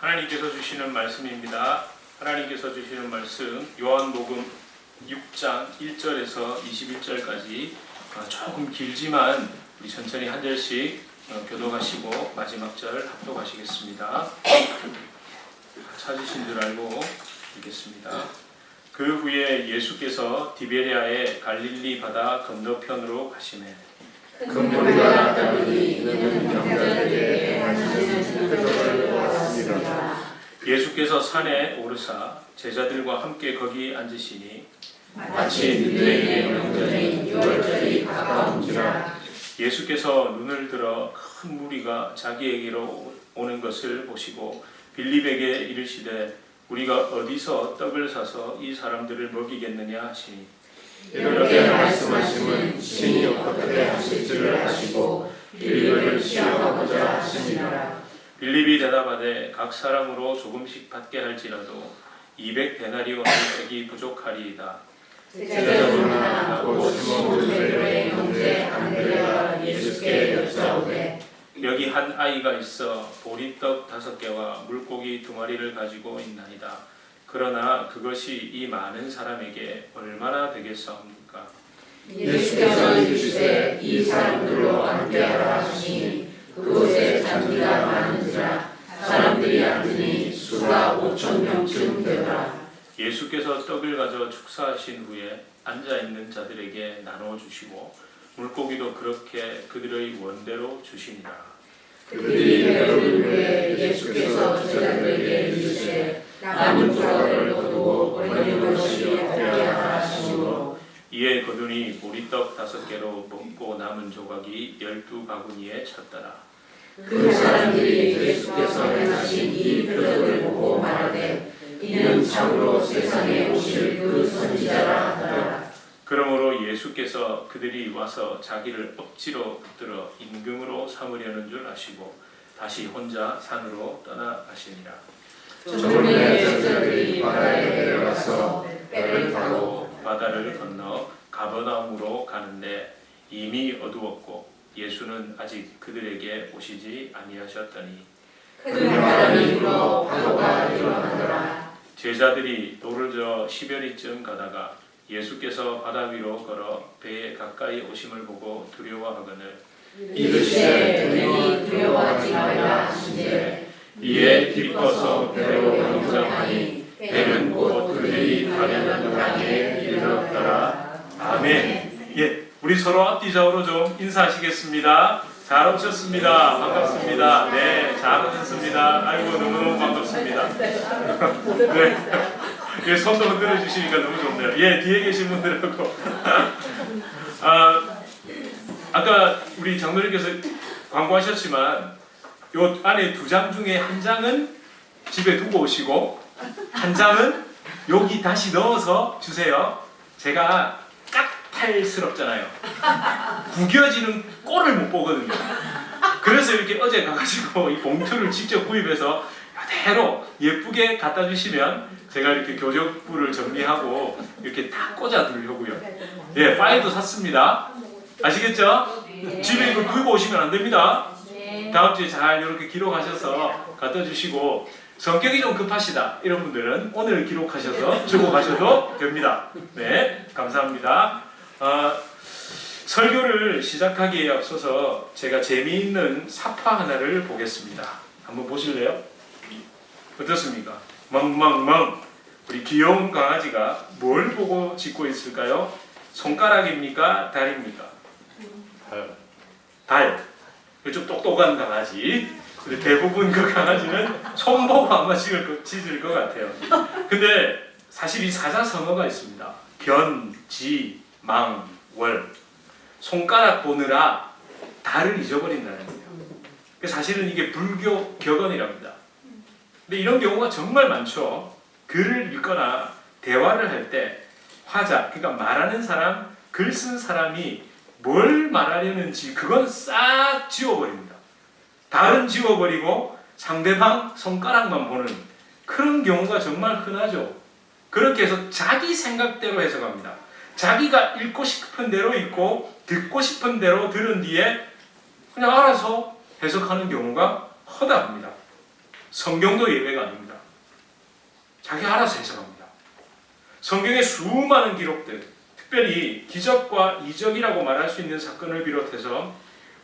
하나님께서 주시는 말씀입니다. 하나님께서 주시는 말씀 요한복음 6장 1절에서 21절까지 조금 길지만 우리 천천히 한 절씩 교독하시고 마지막 절 합독하시겠습니다. 찾으신 줄 알고 읽겠습니다. 그 후에 예수께서 디베랴의 갈릴리 바다 건너편으로 가시매 금보리가 따르니 이는 병자에게 하시는 표적을 보았습니다. 예수께서 산에 오르사 제자들과 함께 거기 앉으시니 마치 유대인의 명절인 유월절이 가까운지라. 예수께서 눈을 들어 큰 무리가 자기에게로 오는 것을 보시고 빌립에게 이르시되 우리가 어디서 떡을 사서 이 사람들을 먹이겠느냐 하시니 이렇게 말씀하심은 신이 어떻게 하실 줄을 아시고 빌립을 시험하고자 하심이라. 빌립이 대답하되 각 사람으로 조금씩 받게 할지라도 200데나리온의 떡이 부족하리이다. 제자들은 하고 시몬 베드로의 형제 안드레가 예수께 여짜오되 여기 한 아이가 있어 보리떡 5개와 물고기 2마리를 가지고 있나이다. 그러나 그것이 이 많은 사람에게 얼마나 되겠사옵니까? 예수께서 이르시되 이 사람들로 함께하라 하시니 그곳에 잔디가 많은지라. 사람들이 앉으니 수가 5,000명쯤 되더라. 예수께서 떡을 가져 축사하신 후에 앉아있는 자들에게 나눠주시고 물고기도 그렇게 그들의 원대로 주시니라. 그들이 배부른 후에 예수께서 제자들에게 이르시되 남은 조각을 거두고 버리는 것이 어떠하라 하시므로 이에 거두니 보리떡 5개로 먹고 남은 조각이 12바구니에 찼더라. 그 사람들이 예수께서 행하신 이 표적을 보고 말하되 이는 참으로 세상에 오실 그 선지자라 하더라. 그러므로 예수께서 그들이 와서 자기를 억지로 붙들어 임금으로 삼으려는 줄 아시고 다시 혼자 산으로 떠나가시니라. 저물매 제자들이 바다에 내려가서 배를 타고 바다를 건너 가버나움으로 가는데 이미 어두웠고 예수는 아직 그들에게 오시지 아니하셨더니 큰 바람이 불어 파도가 일어나더라. 제자들이 노를 저어 10여리쯤 가다가 예수께서 바다 위로 걸어 배에 가까이 오심을 보고 두려워하거늘 이르시되 너희 두려워하지 말라 하시되 이에 기뻐서 배로 명령하니 배는 곧 그들이 가려는 땅에 이르렀더라. 아멘. 예, 우리 서로 앞뒤 좌우로 좀 인사하시겠습니다. 잘 오셨습니다. 반갑습니다. 네, 잘 오셨습니다. 아이고 너무너무 반갑습니다. 네. 예, 손도 흔들어 주시니까 너무 좋네요. 예, 뒤에 계신 분들하고 아까 우리 장로님께서 광고하셨지만 요 안에 2장 중에 한 장은 집에 두고 오시고 한 장은 여기 다시 넣어서 주세요. 제가 깍탈스럽잖아요. 구겨지는 꼴을 못 보거든요. 그래서 이렇게 어제 가가지고 이 봉투를 직접 구입해서 그대로 예쁘게 갖다 주시면 제가 이렇게 교적부를 정리하고 이렇게 다 꽂아 두려고요. 예, 파일도 샀습니다. 아시겠죠? 집에 이걸 들고 오시면 안 됩니다. 다음 주에 잘 이렇게 기록하셔서 갖다 주시고 성격이 좀 급하시다 이런 분들은 오늘 기록하셔서 주고 가셔도 됩니다. 네, 감사합니다. 설교를 시작하기에 앞서서 제가 재미있는 사파 하나를 보겠습니다. 한번 보실래요? 어떻습니까? 멍멍멍. 우리 귀여운 강아지가 뭘 보고 짖고 있을까요? 손가락입니까? 달입니까? 달. 좀 똑똑한 강아지. 근데 대부분 그 강아지는 손 보고 아마 짖을 것 같아요. 근데 사실 이 사자성어가 있습니다. 견, 지, 망, 월. 손가락 보느라 달을 잊어버린다는 거예요. 사실은 이게 불교 격언이랍니다. 근데 이런 경우가 정말 많죠. 글을 읽거나 대화를 할 때 화자, 그러니까 말하는 사람, 글 쓴 사람이 뭘 말하려는지 그건 싹 지워버립니다. 달은 지워버리고 상대방 손가락만 보는 그런 경우가 정말 흔하죠. 그렇게 해서 자기 생각대로 해석합니다. 자기가 읽고 싶은 대로 읽고 듣고 싶은 대로 들은 뒤에 그냥 알아서 해석하는 경우가 허다합니다. 성경도 예외가 아닙니다. 자기 알아서 해석합니다. 성경의 수많은 기록들, 특별히 기적과 이적이라고 말할 수 있는 사건을 비롯해서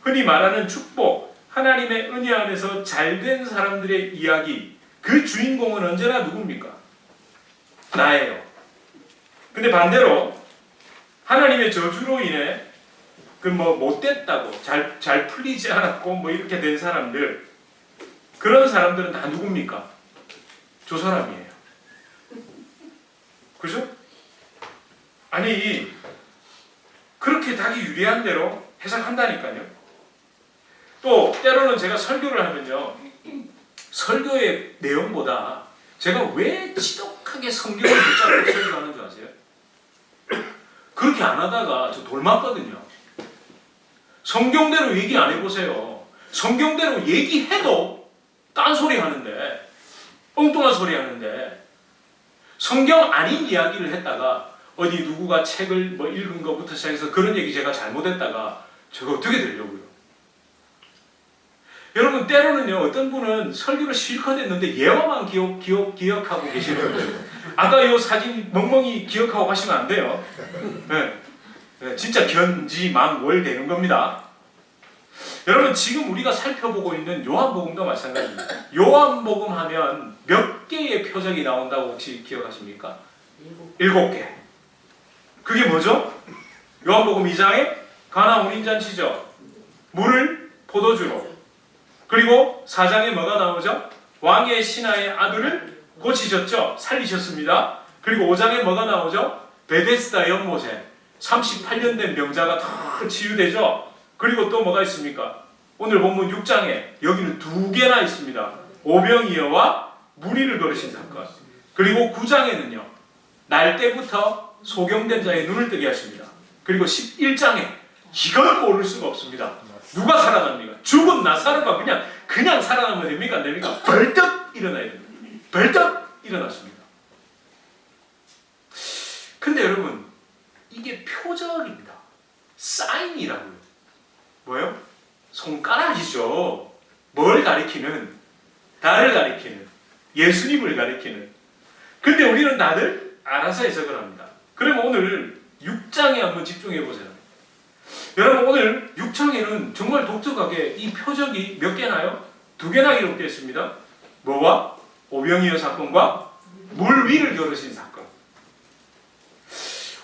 흔히 말하는 축복, 하나님의 은혜 안에서 잘된 사람들의 이야기, 그 주인공은 언제나 누굽니까? 나예요. 근데 반대로 하나님의 저주로 인해 그 못됐다고 잘 풀리지 않았고 이렇게 된 사람들, 그런 사람들은 다 누굽니까? 저 사람이에요. 그죠? 아니 그렇게 자기 유리한 대로 해석한다니까요. 또 때로는 제가 설교를 하면요, 설교의 내용보다 제가 왜 지독하게 성경을 붙잡고 설교하는 줄 아세요? 그렇게 안 하다가 저 돌맞거든요. 성경대로 얘기 안 해보세요. 성경대로 얘기해도 딴소리 하는데, 엉뚱한 소리 하는데, 성경 아닌 이야기를 했다가 어디 누구가 책을 읽은 것부터 시작해서 그런 얘기 제가 잘못했다가 제가 어떻게 되려고요? 여러분 때로는요, 어떤 분은 설교를 실컷 했는데 예화만 기억하고 계시는 거예요. 아까 이 사진 멍멍이 기억하고 가시면 안 돼요. 네, 진짜 견지망월 되는 겁니다. 여러분 지금 우리가 살펴보고 있는 요한복음도 마찬가지입니다. 요한복음 하면 몇 개의 표적이 나온다고 혹시 기억하십니까? 7개. 그게 뭐죠? 요한복음 2장에 가나 혼인잔치죠. 물을 포도주로. 그리고 4장에 뭐가 나오죠? 왕의 신하의 아들을 고치셨죠? 살리셨습니다. 그리고 5장에 뭐가 나오죠? 베데스다 연못에 38년 된 병자가 다 치유되죠? 그리고 또 뭐가 있습니까? 오늘 본문 6장에 여기는 2개나 있습니다. 오병이어와 무리를 걸으신 사건. 그리고 9장에는요, 날 때부터 소경된 자의 눈을 뜨게 하십니다. 그리고 11장에 이걸 모를 수가 없습니다. 누가 살아납니까? 죽은 나사로가 그냥 살아나면 됩니까? 안 됩니까? 벌떡 일어나야 됩니다. 벌떡 일어났습니다. 근데 여러분, 이게 표적입니다. 사인이라고요. 뭐요? 손가락이죠. 뭘 가리키는? 나를 가리키는, 예수님을 가리키는. 근데 우리는 다들 알아서 해석을 합니다. 그러면 오늘 6장에 한번 집중해 보세요. 여러분 오늘 6장에는 정말 독특하게 이 표적이 몇 개나요? 2개나 기록되어 있습니다. 뭐와? 오병이어 사건과 물 위를 걸으신 사건.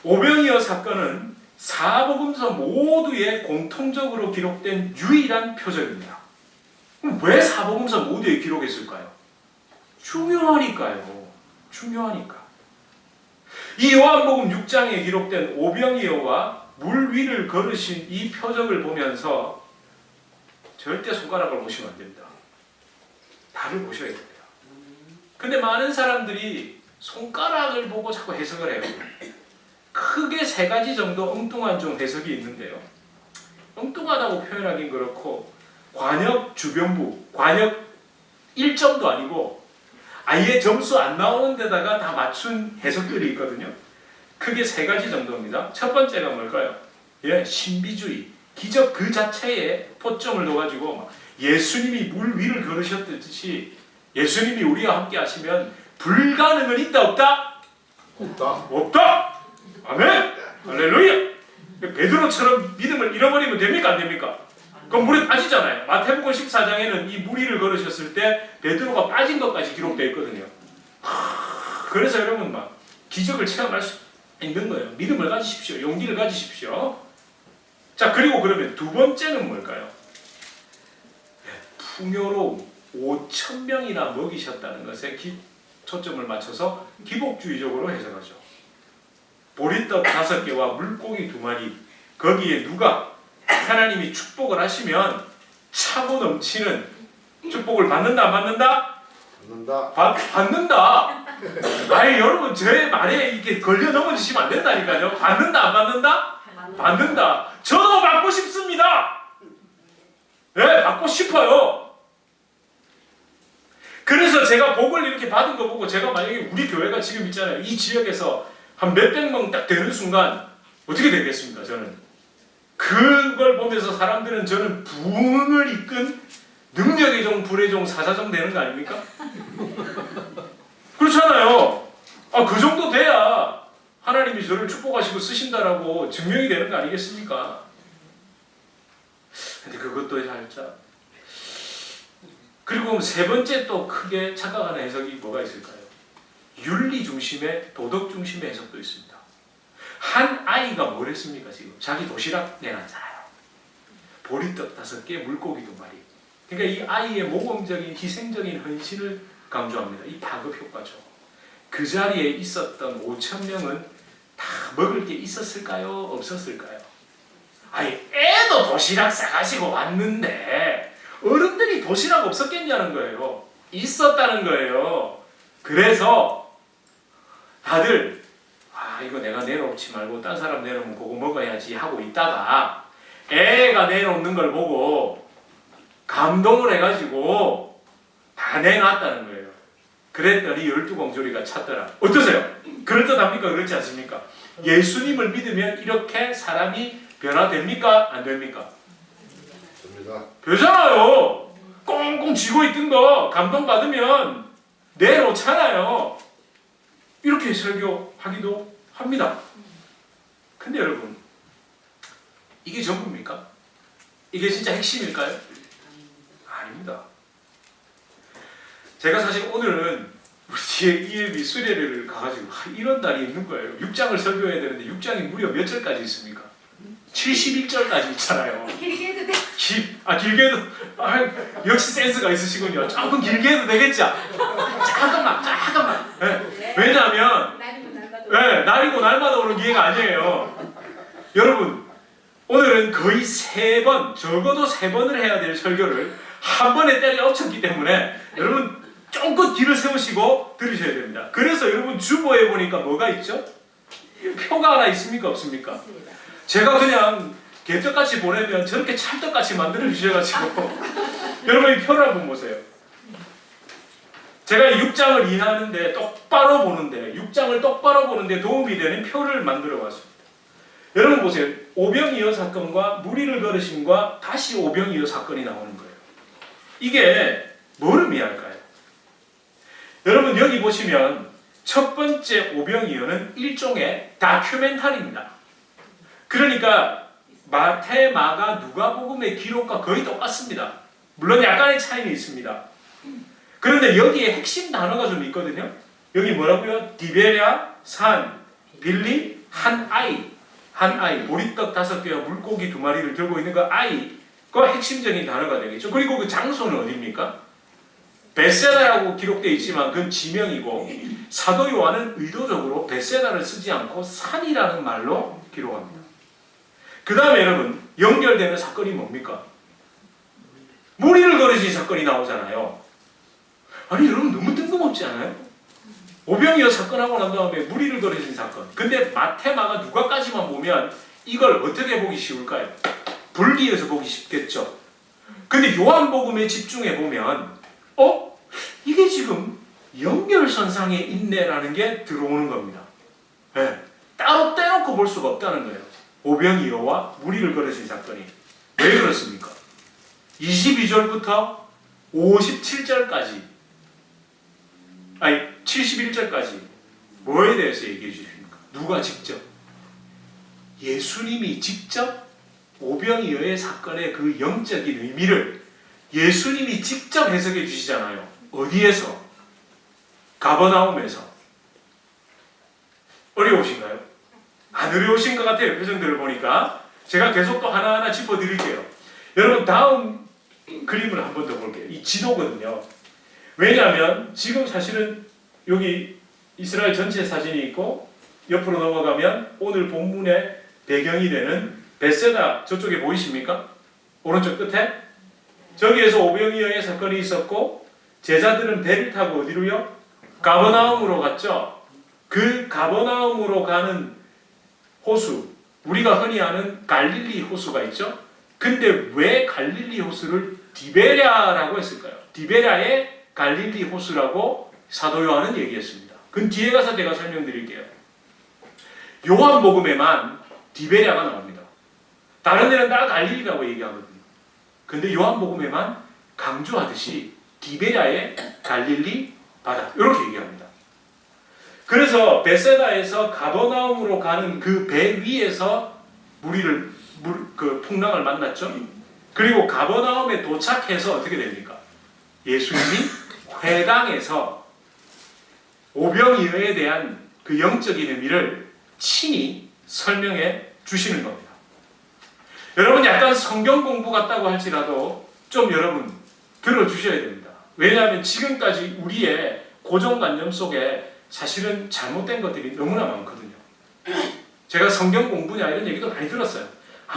오병이어 사건은 사복음서 모두에 공통적으로 기록된 유일한 표적입니다. 그럼 왜 사복음서 모두에 기록했을까요? 중요하니까요. 중요하니까. 이 요한복음 6장에 기록된 오병이어와 물 위를 걸으신 이 표적을 보면서 절대 손가락을 보시면 안 됩니다. 달을 보셔야 됩니다. 근데 많은 사람들이 손가락을 보고 자꾸 해석을 해요. 크게 3가지 정도 엉뚱한 좀 해석이 있는데요. 엉뚱하다고 표현하긴 그렇고, 관역 주변부, 관역 1점도 아니고 아예 점수 안 나오는 데다가 다 맞춘 해석들이 있거든요. 크게 3가지 정도입니다. 첫 번째가 뭘까요? 신비주의, 기적 그 자체에 포점을 둬가지고 예수님이 물 위를 걸으셨듯이 예수님이 우리와 함께 하시면 불가능은 있다 없다? 없다! 아멘! 할렐루야! 베드로처럼 믿음을 잃어버리면 됩니까? 안 됩니까? 그럼 물에 빠지잖아요. 마태복음 14장에는 이 물 위를 걸으셨을 때 베드로가 빠진 것까지 기록되어 있거든요. 그래서 여러분 기적을 체험할 수 있는 거예요. 믿음을 가지십시오. 용기를 가지십시오. 자, 그리고 그러면 2번째는 뭘까요? 풍요로움, 5,000명이나 먹이셨다는 것에 초점을 맞춰서 기복주의적으로 해석하죠. 보리떡 5개와 물고기 2마리, 거기에 누가 하나님이 축복을 하시면 차고 넘치는 축복을 받는다 안 받는다? 받는다. 아니 여러분 제 말에 이렇게 걸려 넘어지시면 안 된다니까요. 받는다 안 받는다? 받는다. 저도 받고 싶습니다. 네, 받고 싶어요. 그래서 제가 복을 이렇게 받은 거 보고 제가 만약에 우리 교회가 지금 있잖아요. 이 지역에서 한 몇백 명 딱 되는 순간 어떻게 되겠습니까? 저는 그걸 보면서 사람들은 저는 부흥을 이끈 능력의 종, 불의 종, 사자종 되는 거 아닙니까? 그렇잖아요. 그 정도 돼야 하나님이 저를 축복하시고 쓰신다라고 증명이 되는 거 아니겠습니까? 근데 그것도 살짝. 그리고 세 번째 또 크게 착각하는 해석이 뭐가 있을까요? 윤리 중심의, 도덕 중심의 해석도 있습니다. 한 아이가 뭘 했습니까 지금? 자기 도시락 내놨잖아요. 보리떡 5개, 물고기 2마리. 그러니까 이 아이의 모범적인 희생적인 헌신을 강조합니다. 이 파급 효과죠. 그 자리에 있었던 5,000명은 다 먹을 게 있었을까요? 없었을까요? 아니 애도 도시락 싸가지고 왔는데 어른들이 도시락 없었겠냐는 거예요. 있었다는 거예요. 그래서 다들 이거 내가 내놓지 말고 딴 사람 내놓으면 그거 먹어야지 하고 있다가 애가 내놓는 걸 보고 감동을 해가지고 다 내놨다는 거예요. 그랬더니 12공조리가 찾더라. 어떠세요? 그럴듯합니까? 그렇지 않습니까? 예수님을 믿으면 이렇게 사람이 변화됩니까? 안 됩니까? 됩니다. 되잖아요. 꽁꽁 쥐고 있던 거 감동받으면 내놓잖아요. 이렇게 설교하기도 합니다. 근데 여러분, 이게 전부입니까? 이게 진짜 핵심일까요? 아닙니다. 제가 사실 오늘은 우리 뒤에 ELB 수련회를 가가지고 이런 날이 있는 거예요. 6장을 설교해야 되는데 6장이 무려 몇 절까지 있습니까? 71절까지 있잖아요. 길게 해도 돼. 길게 해도 역시 센스가 있으시군요. 조금 길게 해도 되겠죠? 잠깐만. 네. 왜냐하면 날이고 날마다 오는 기회가 아니에요. 여러분, 오늘은 거의 3번, 적어도 3번을 해야 될 설교를 한 번에 때려 엎쳤기 때문에 여러분 조금 뒤를 세우시고 들으셔야 됩니다. 그래서 여러분 주보에 보니까 뭐가 있죠? 표가 하나 있습니까? 없습니까? 있습니다. 제가 그냥 개떡같이 보내면 저렇게 찰떡같이 만들어 주셔가지고 여러분 이 표를 한번 보세요. 제가 6장을 이해하는데 똑바로 보는데 6장을 똑바로 보는데 도움이 되는 표를 만들어 봤습니다. 여러분 보세요. 오병이어 사건과 무리를 걸으심과 다시 오병이어 사건이 나오는 거예요. 이게 뭘 의미할까요? 여러분 여기 보시면 첫 번째 오병이어는 일종의 다큐멘터리입니다. 그러니까 마태, 마가, 누가복음의 기록과 거의 똑같습니다. 물론 약간의 차이는 있습니다. 그런데 여기에 핵심 단어가 좀 있거든요. 여기 뭐라고요? 디베랴, 산, 빌립, 한 아이, 보리떡 5개와 물고기 2마리를 들고 있는 그 아이가 핵심적인 단어가 되겠죠. 그리고 그 장소는 어디입니까? 베세다라고 기록되어 있지만 그건 지명이고 사도 요한은 의도적으로 베세다를 쓰지 않고 산이라는 말로 기록합니다. 그 다음에 여러분 연결되는 사건이 뭡니까? 무리를 걸으신 사건이 나오잖아요. 아니 여러분 너무 뜬금없지 않아요? 오병이어 사건하고 난 다음에 무리를 걸으신 사건. 근데 마테마가 누가까지만 보면 이걸 어떻게 보기 쉬울까요? 분리해서 보기 쉽겠죠. 근데 요한복음에 집중해 보면 이게 지금 연결선상에 있네라는 게 들어오는 겁니다. 네. 따로 떼놓고 볼 수가 없다는 거예요. 오병이어와 무리를 걸으신 사건이. 왜 그렇습니까? 22절부터 57절까지 71절까지 뭐에 대해서 얘기해 주십니까? 누가 직접? 예수님이 직접 오병이어의 사건의 그 영적인 의미를 예수님이 직접 해석해 주시잖아요. 어디에서? 가버나움에서. 어려우신가요? 안 어려우신 것 같아요. 표정들을 보니까. 제가 계속 또 하나하나 짚어드릴게요. 여러분 다음 그림을 한 번 더 볼게요. 이 지도거든요. 왜냐하면 지금 사실은 여기 이스라엘 전체 사진이 있고 옆으로 넘어가면 오늘 본문의 배경이 되는 베세다 저쪽에 보이십니까? 오른쪽 끝에? 저기에서 오병이어의 사건이 있었고 제자들은 배를 타고 어디로요? 가버나움으로 갔죠. 그 가버나움으로 가는 호수, 우리가 흔히 아는 갈릴리 호수가 있죠. 근데 왜 갈릴리 호수를 디베랴라고 했을까요? 디베랴의 갈릴리 호수라고 사도 요한은 얘기했습니다. 그건 뒤에 가서 제가 설명드릴게요. 요한복음에만 디베랴가 나옵니다. 다른 데는 다 갈릴리라고 얘기하거든요. 근데 요한복음에만 강조하듯이 디베랴의 갈릴리 바다 이렇게 얘기합니다. 그래서 베세다에서 가버나움으로 가는 그 배 위에서 그 풍랑을 만났죠. 그리고 가버나움에 도착해서 어떻게 됩니까? 예수님이 회당에서 오병이어에 대한 그 영적인 의미를 친히 설명해 주시는 겁니다. 여러분 약간 성경 공부 같다고 할지라도 좀 여러분 들어주셔야 됩니다. 왜냐하면 지금까지 우리의 고정관념 속에 사실은 잘못된 것들이 너무나 많거든요. 제가 성경 공부냐 이런 얘기도 많이 들었어요.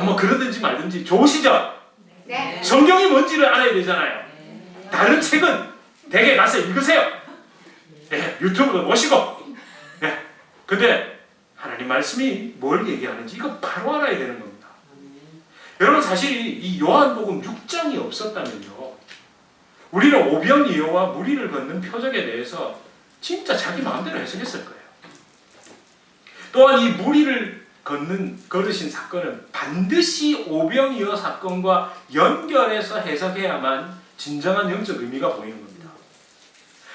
뭐 그러든지 말든지 좋으시죠? 네. 성경이 뭔지를 알아야 되잖아요. 다른 책은 댁에 가서 읽으세요. 네, 유튜브도 보시고. 네. 근데 하나님 말씀이 뭘 얘기하는지 이거 바로 알아야 되는 겁니다. 여러분 사실 이 요한복음 6장이 없었다면요, 우리는 오병이어와 무리를 걷는 표적에 대해서 진짜 자기 마음대로 해석했을 거예요. 또한 이 무리를 걸으신 사건은 반드시 오병이어 사건과 연결해서 해석해야만 진정한 영적 의미가 보이는 겁니다.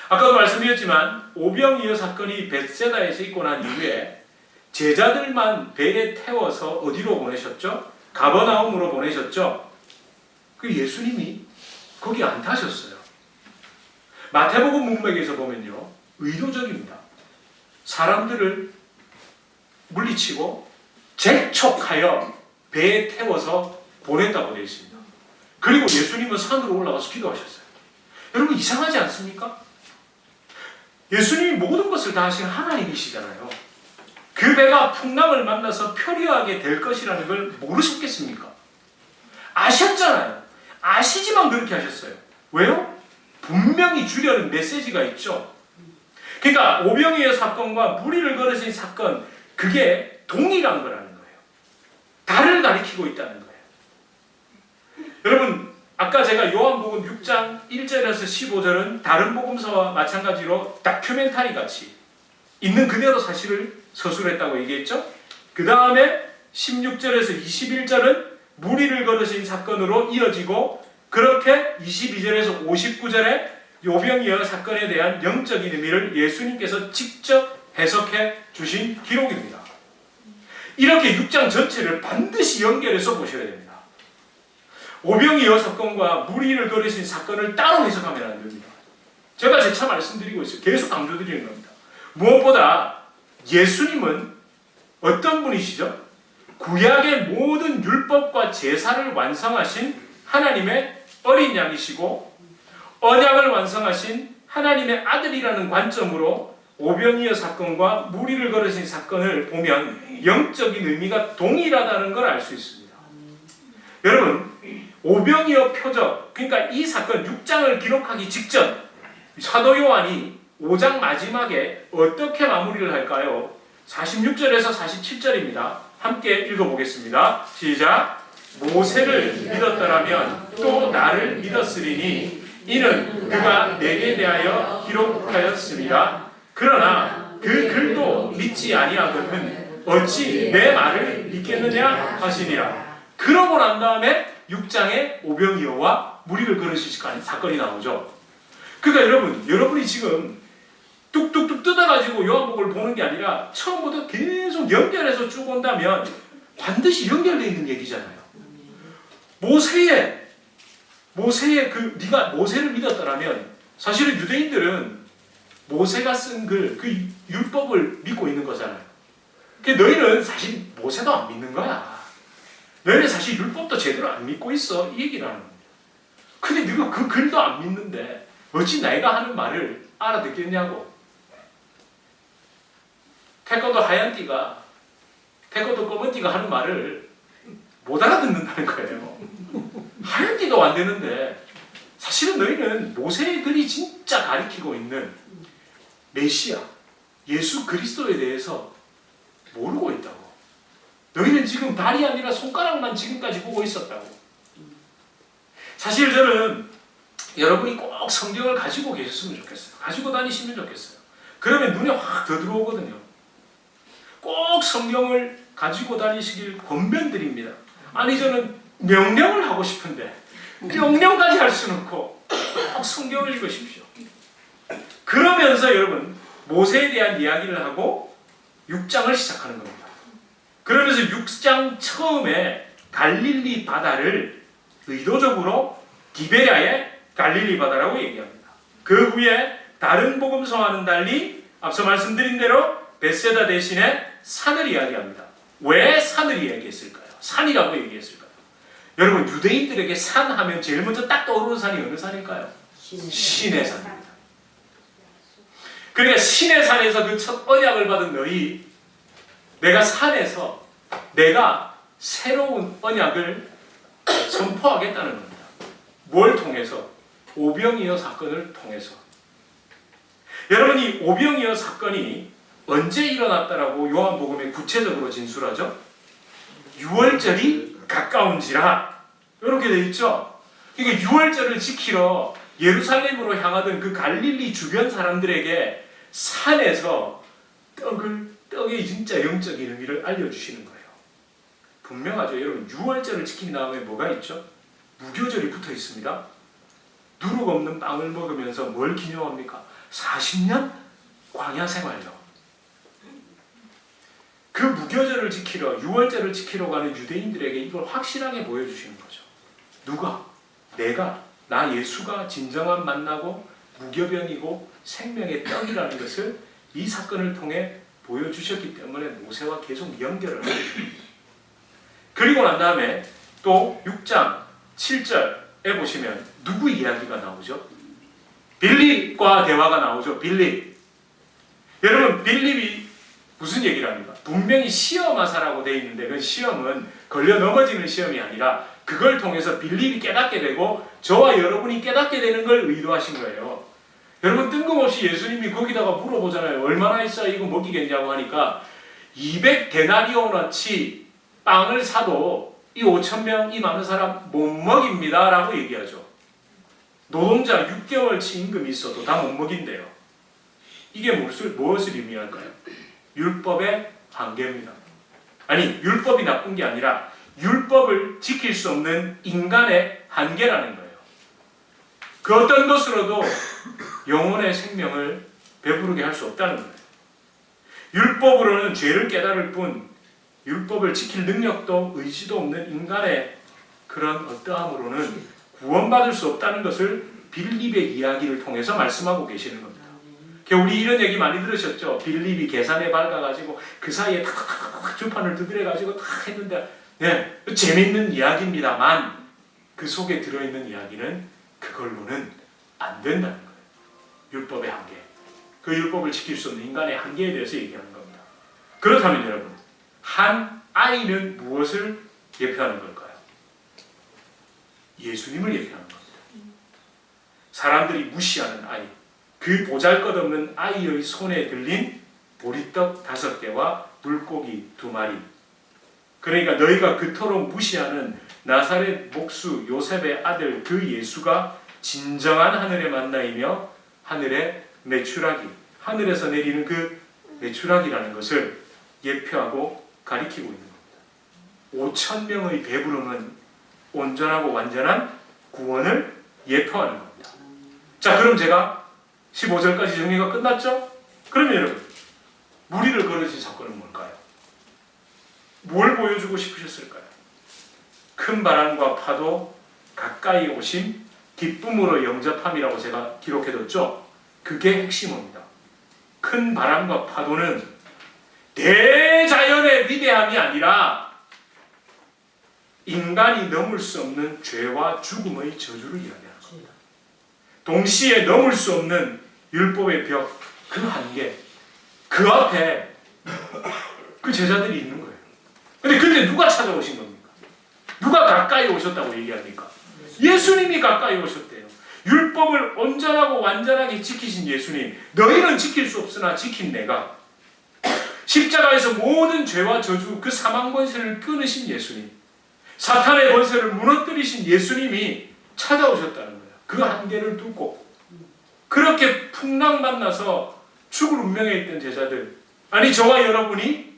아까도 말씀드렸지만 오병이어 사건이 벳세다에서 있고 난 이후에 제자들만 배에 태워서 어디로 보내셨죠? 가버나움으로 보내셨죠? 그 예수님이 거기 안 타셨어요. 마태복음 문맥에서 보면요, 의도적입니다. 사람들을 물리치고 재촉하여 배에 태워서 보냈다고 되어 있습니다. 그리고 예수님은 산으로 올라가서 기도하셨어요. 여러분 이상하지 않습니까? 예수님이 모든 것을 다 하시는 하나님이시잖아요. 그 배가 풍랑을 만나서 표류하게 될 것이라는 걸 모르셨겠습니까? 아셨잖아요. 아시지만 그렇게 하셨어요. 왜요? 분명히 주려는 메시지가 있죠. 그러니까 오병이어 사건과 무리를 걸으신 사건, 그게 동일한 거라는 거예요. 달을 가리키고 있다는 거예요. 여러분 아까 제가 요한복음 6장 1절에서 15절은 다른 복음서와 마찬가지로 다큐멘터리 같이 있는 그대로 사실을 서술했다고 얘기했죠. 그 다음에 16절에서 21절은 무리를 걸으신 사건으로 이어지고, 그렇게 22절에서 59절에 오병이어 사건에 대한 영적인 의미를 예수님께서 직접 해석해 주신 기록입니다. 이렇게 6장 전체를 반드시 연결해서 보셔야 됩니다. 오병이어 사건과 무리를 걸으신 사건을 따로 해석하면 안 됩니다. 제가 재차 말씀드리고 있어요. 계속 강조드리는 겁니다. 무엇보다 예수님은 어떤 분이시죠? 구약의 모든 율법과 제사를 완성하신 하나님의 어린 양이시고, 언약을 완성하신 하나님의 아들이라는 관점으로 오병이어 사건과 무리를 걸으신 사건을 보면 영적인 의미가 동일하다는 걸 알 수 있습니다. 여러분 오병이어 표적, 그러니까 이 사건 6장을 기록하기 직전 사도 요한이 5장 마지막에 어떻게 마무리를 할까요? 46절에서 47절입니다. 함께 읽어보겠습니다. 시작. 모세를 믿었더라면 또 나를 믿었으리니 이는 그가 내게 대하여 기록하였습니다. 그러나 그 글도 믿지 아니하거든 어찌 내 말을 믿겠느냐 하시니라. 그러고 난 다음에 6장에 오병이어와 무리를 걸으신 사건이 나오죠. 그러니까 여러분이 지금 뚝뚝뚝 뜯어가지고 요한복음을 보는 게 아니라 처음부터 계속 연결해서 쭉 온다면 반드시 연결되어 있는 얘기잖아요. 모세의 네가 모세를 믿었더라면, 사실은 유대인들은 모세가 쓴 글, 그 율법을 믿고 있는 거잖아요. 그러니까 너희는 사실 모세도 안 믿는 거야. 너희는 사실 율법도 제대로 안 믿고 있어, 이 얘기를 하는 겁니다. 근데 네가 그 글도 안 믿는데 어찌 내가 하는 말을 알아듣겠냐고. 태권도 하얀 띠가 태권도 검은 띠가 하는 말을 못 알아듣는다는 거예요. 하얀 띠도 안 되는데 사실은 너희는 모세의 글이 진짜 가리키고 있는 메시아 예수 그리스도에 대해서 모르고 있다고. 너희는 지금 발이 아니라 손가락만 지금까지 보고 있었다고. 사실 저는 여러분이 꼭 성경을 가지고 계셨으면 좋겠어요. 가지고 다니시면 좋겠어요. 그러면 눈에 확 더 들어오거든요. 꼭 성경을 가지고 다니시길 권면드립니다. 아니 저는 명령을 하고 싶은데 명령까지 할 수는 없고 꼭 성경을 읽으십시오. 그러면서 여러분 모세에 대한 이야기를 하고 6장을 시작하는 겁니다. 그러면서 6장 처음에 갈릴리 바다를 의도적으로 디베랴의 갈릴리 바다라고 얘기합니다. 그 후에 다른 복음서와는 달리 앞서 말씀드린 대로 베세다 대신에 산을 이야기합니다. 왜 산을 이야기했을까요? 산이라고 얘기했을까요? 여러분 유대인들에게 산 하면 제일 먼저 딱 떠오르는 산이 어느 산일까요? 신의 산입니다. 그러니까 신의 산에서 그 첫 언약을 받은 너희, 내가 산에서 내가 새로운 언약을 선포하겠다는 겁니다. 뭘 통해서? 오병이어 사건을 통해서. 여러분 이 오병이어 사건이 언제 일어났다라고 요한복음에 구체적으로 진술하죠? 6월절이 가까운지라 이렇게 되어 있죠. 그러니까 6월절을 지키러 예루살렘으로 향하던 그 갈릴리 주변 사람들에게 산에서 떡의 진짜 영적인 의미를 알려주시는 거예요. 분명하죠. 여러분 6월절을 지킨 다음에 뭐가 있죠? 무교절이 붙어 있습니다. 누룩 없는 빵을 먹으면서 뭘 기념합니까? 40년 광야 생활요. 그 무교절을 지키러 6월절을 지키러 가는 유대인들에게 이걸 확실하게 보여주시는 거죠. 누가? 내가 나 예수가 진정한 만나고 무교병이고 생명의 떡이라는 것을 이 사건을 통해 보여주셨기 때문에 모세와 계속 연결을 합니다. 그리고 난 다음에 또 6장 7절에 보시면 누구 이야기가 나오죠? 빌립과 대화가 나오죠. 빌립. 여러분 빌립이 무슨 얘기를 합니까? 분명히 시험하사라고 되어 있는데 그 시험은 걸려 넘어지는 시험이 아니라 그걸 통해서 빌립이 깨닫게 되고 저와 여러분이 깨닫게 되는 걸 의도하신 거예요. 여러분 뜬금없이 예수님이 거기다가 물어보잖아요. 얼마나 있어야 이거 먹이겠냐고 하니까 200데나리온어치 빵을 사도 이 5,000명 이 많은 사람 못 먹입니다 라고 얘기하죠. 노동자 6개월치 임금이 있어도 다 못 먹인대요. 이게 무엇을 의미할까요? 율법의 한계입니다. 아니 율법이 나쁜 게 아니라 율법을 지킬 수 없는 인간의 한계라는 거예요. 그 어떤 것으로도 영혼의 생명을 배부르게 할 수 없다는 거예요. 율법으로는 죄를 깨달을 뿐 율법을 지킬 능력도 의지도 없는 인간의 그런 어떠함으로는 구원받을 수 없다는 것을 빌립의 이야기를 통해서 말씀하고 계시는 겁니다. 우리 이런 얘기 많이 들으셨죠? 빌립이 계산에 밝아가지고 그 사이에 탁 주판을 두드려가지고 탁 했는데 네, 재밌는 이야기입니다만 그 속에 들어있는 이야기는 그걸로는 안 된다는 거예요. 율법의 한계. 그 율법을 지킬 수 없는 인간의 한계에 대해서 얘기하는 겁니다. 그렇다면 여러분 한 아이는 무엇을 예표하는 걸까요? 예수님을 예표하는 겁니다. 사람들이 무시하는 아이, 그 보잘것없는 아이의 손에 들린 보리떡 5개와 물고기 2마리. 그러니까 너희가 그토록 무시하는 나사렛 목수 요셉의 아들 그 예수가 진정한 하늘의 만나이며 하늘의 메추라기, 하늘에서 내리는 그 메추라기라는 것을 예표하고 가리키고 있는 겁니다. 5,000명의 배부름은 온전하고 완전한 구원을 예표하는 겁니다. 자, 그럼 제가 15절까지 정리가 끝났죠? 그러면 여러분 무리를 거르신 사건은 뭘까요? 뭘 보여주고 싶으셨을까요? 큰 바람과 파도, 가까이 오심, 기쁨으로 영접함이라고 제가 기록해뒀죠? 그게 핵심입니다. 큰 바람과 파도는 대자연의 위대함이 아니라 인간이 넘을 수 없는 죄와 죽음의 저주를 이야기하는 겁니다. 동시에 넘을 수 없는 율법의 벽, 그 한계, 그 앞에 그 제자들이 있는 거예요. 근데 그때 누가 찾아오신 겁니까? 누가 가까이 오셨다고 얘기합니까? 예수님이 가까이 오셨대요. 율법을 온전하고 완전하게 지키신 예수님, 너희는 지킬 수 없으나 지킨 내가, 십자가에서 모든 죄와 저주, 그 사망 권세를 끊으신 예수님, 사탄의 권세를 무너뜨리신 예수님이 찾아오셨다는 거예요. 그 한계를 뚫고 그렇게 풍랑 만나서 죽을 운명에 있던 제자들, 아니 저와 여러분이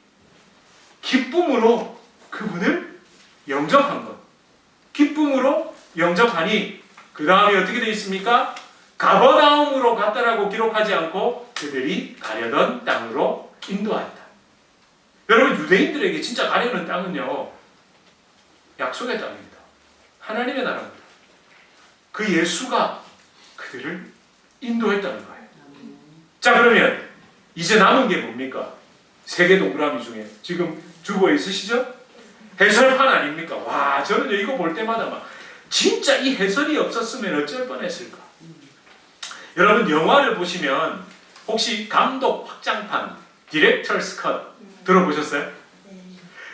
기쁨으로 그분을 영접한 것, 기쁨으로 영접하니 그 다음에 어떻게 되어 있습니까? 가버나움으로 갔다라고 기록하지 않고 그들이 가려던 땅으로 인도하였다. 여러분, 유대인들에게 진짜 가려는 땅은요, 약속의 땅입니다. 하나님의 나라입니다. 그 예수가 그들을 인도했다는 거예요. 자, 그러면 이제 남은 게 뭡니까? 세 개 동그라미 중에 지금 주보에 있으시죠? 해설판 아닙니까? 와, 저는 이거 볼 때마다 막 진짜 이 해설이 없었으면 어쩔 뻔했을까? 여러분, 영화를 보시면 혹시 감독 확장판, 디렉터스 컷 들어보셨어요?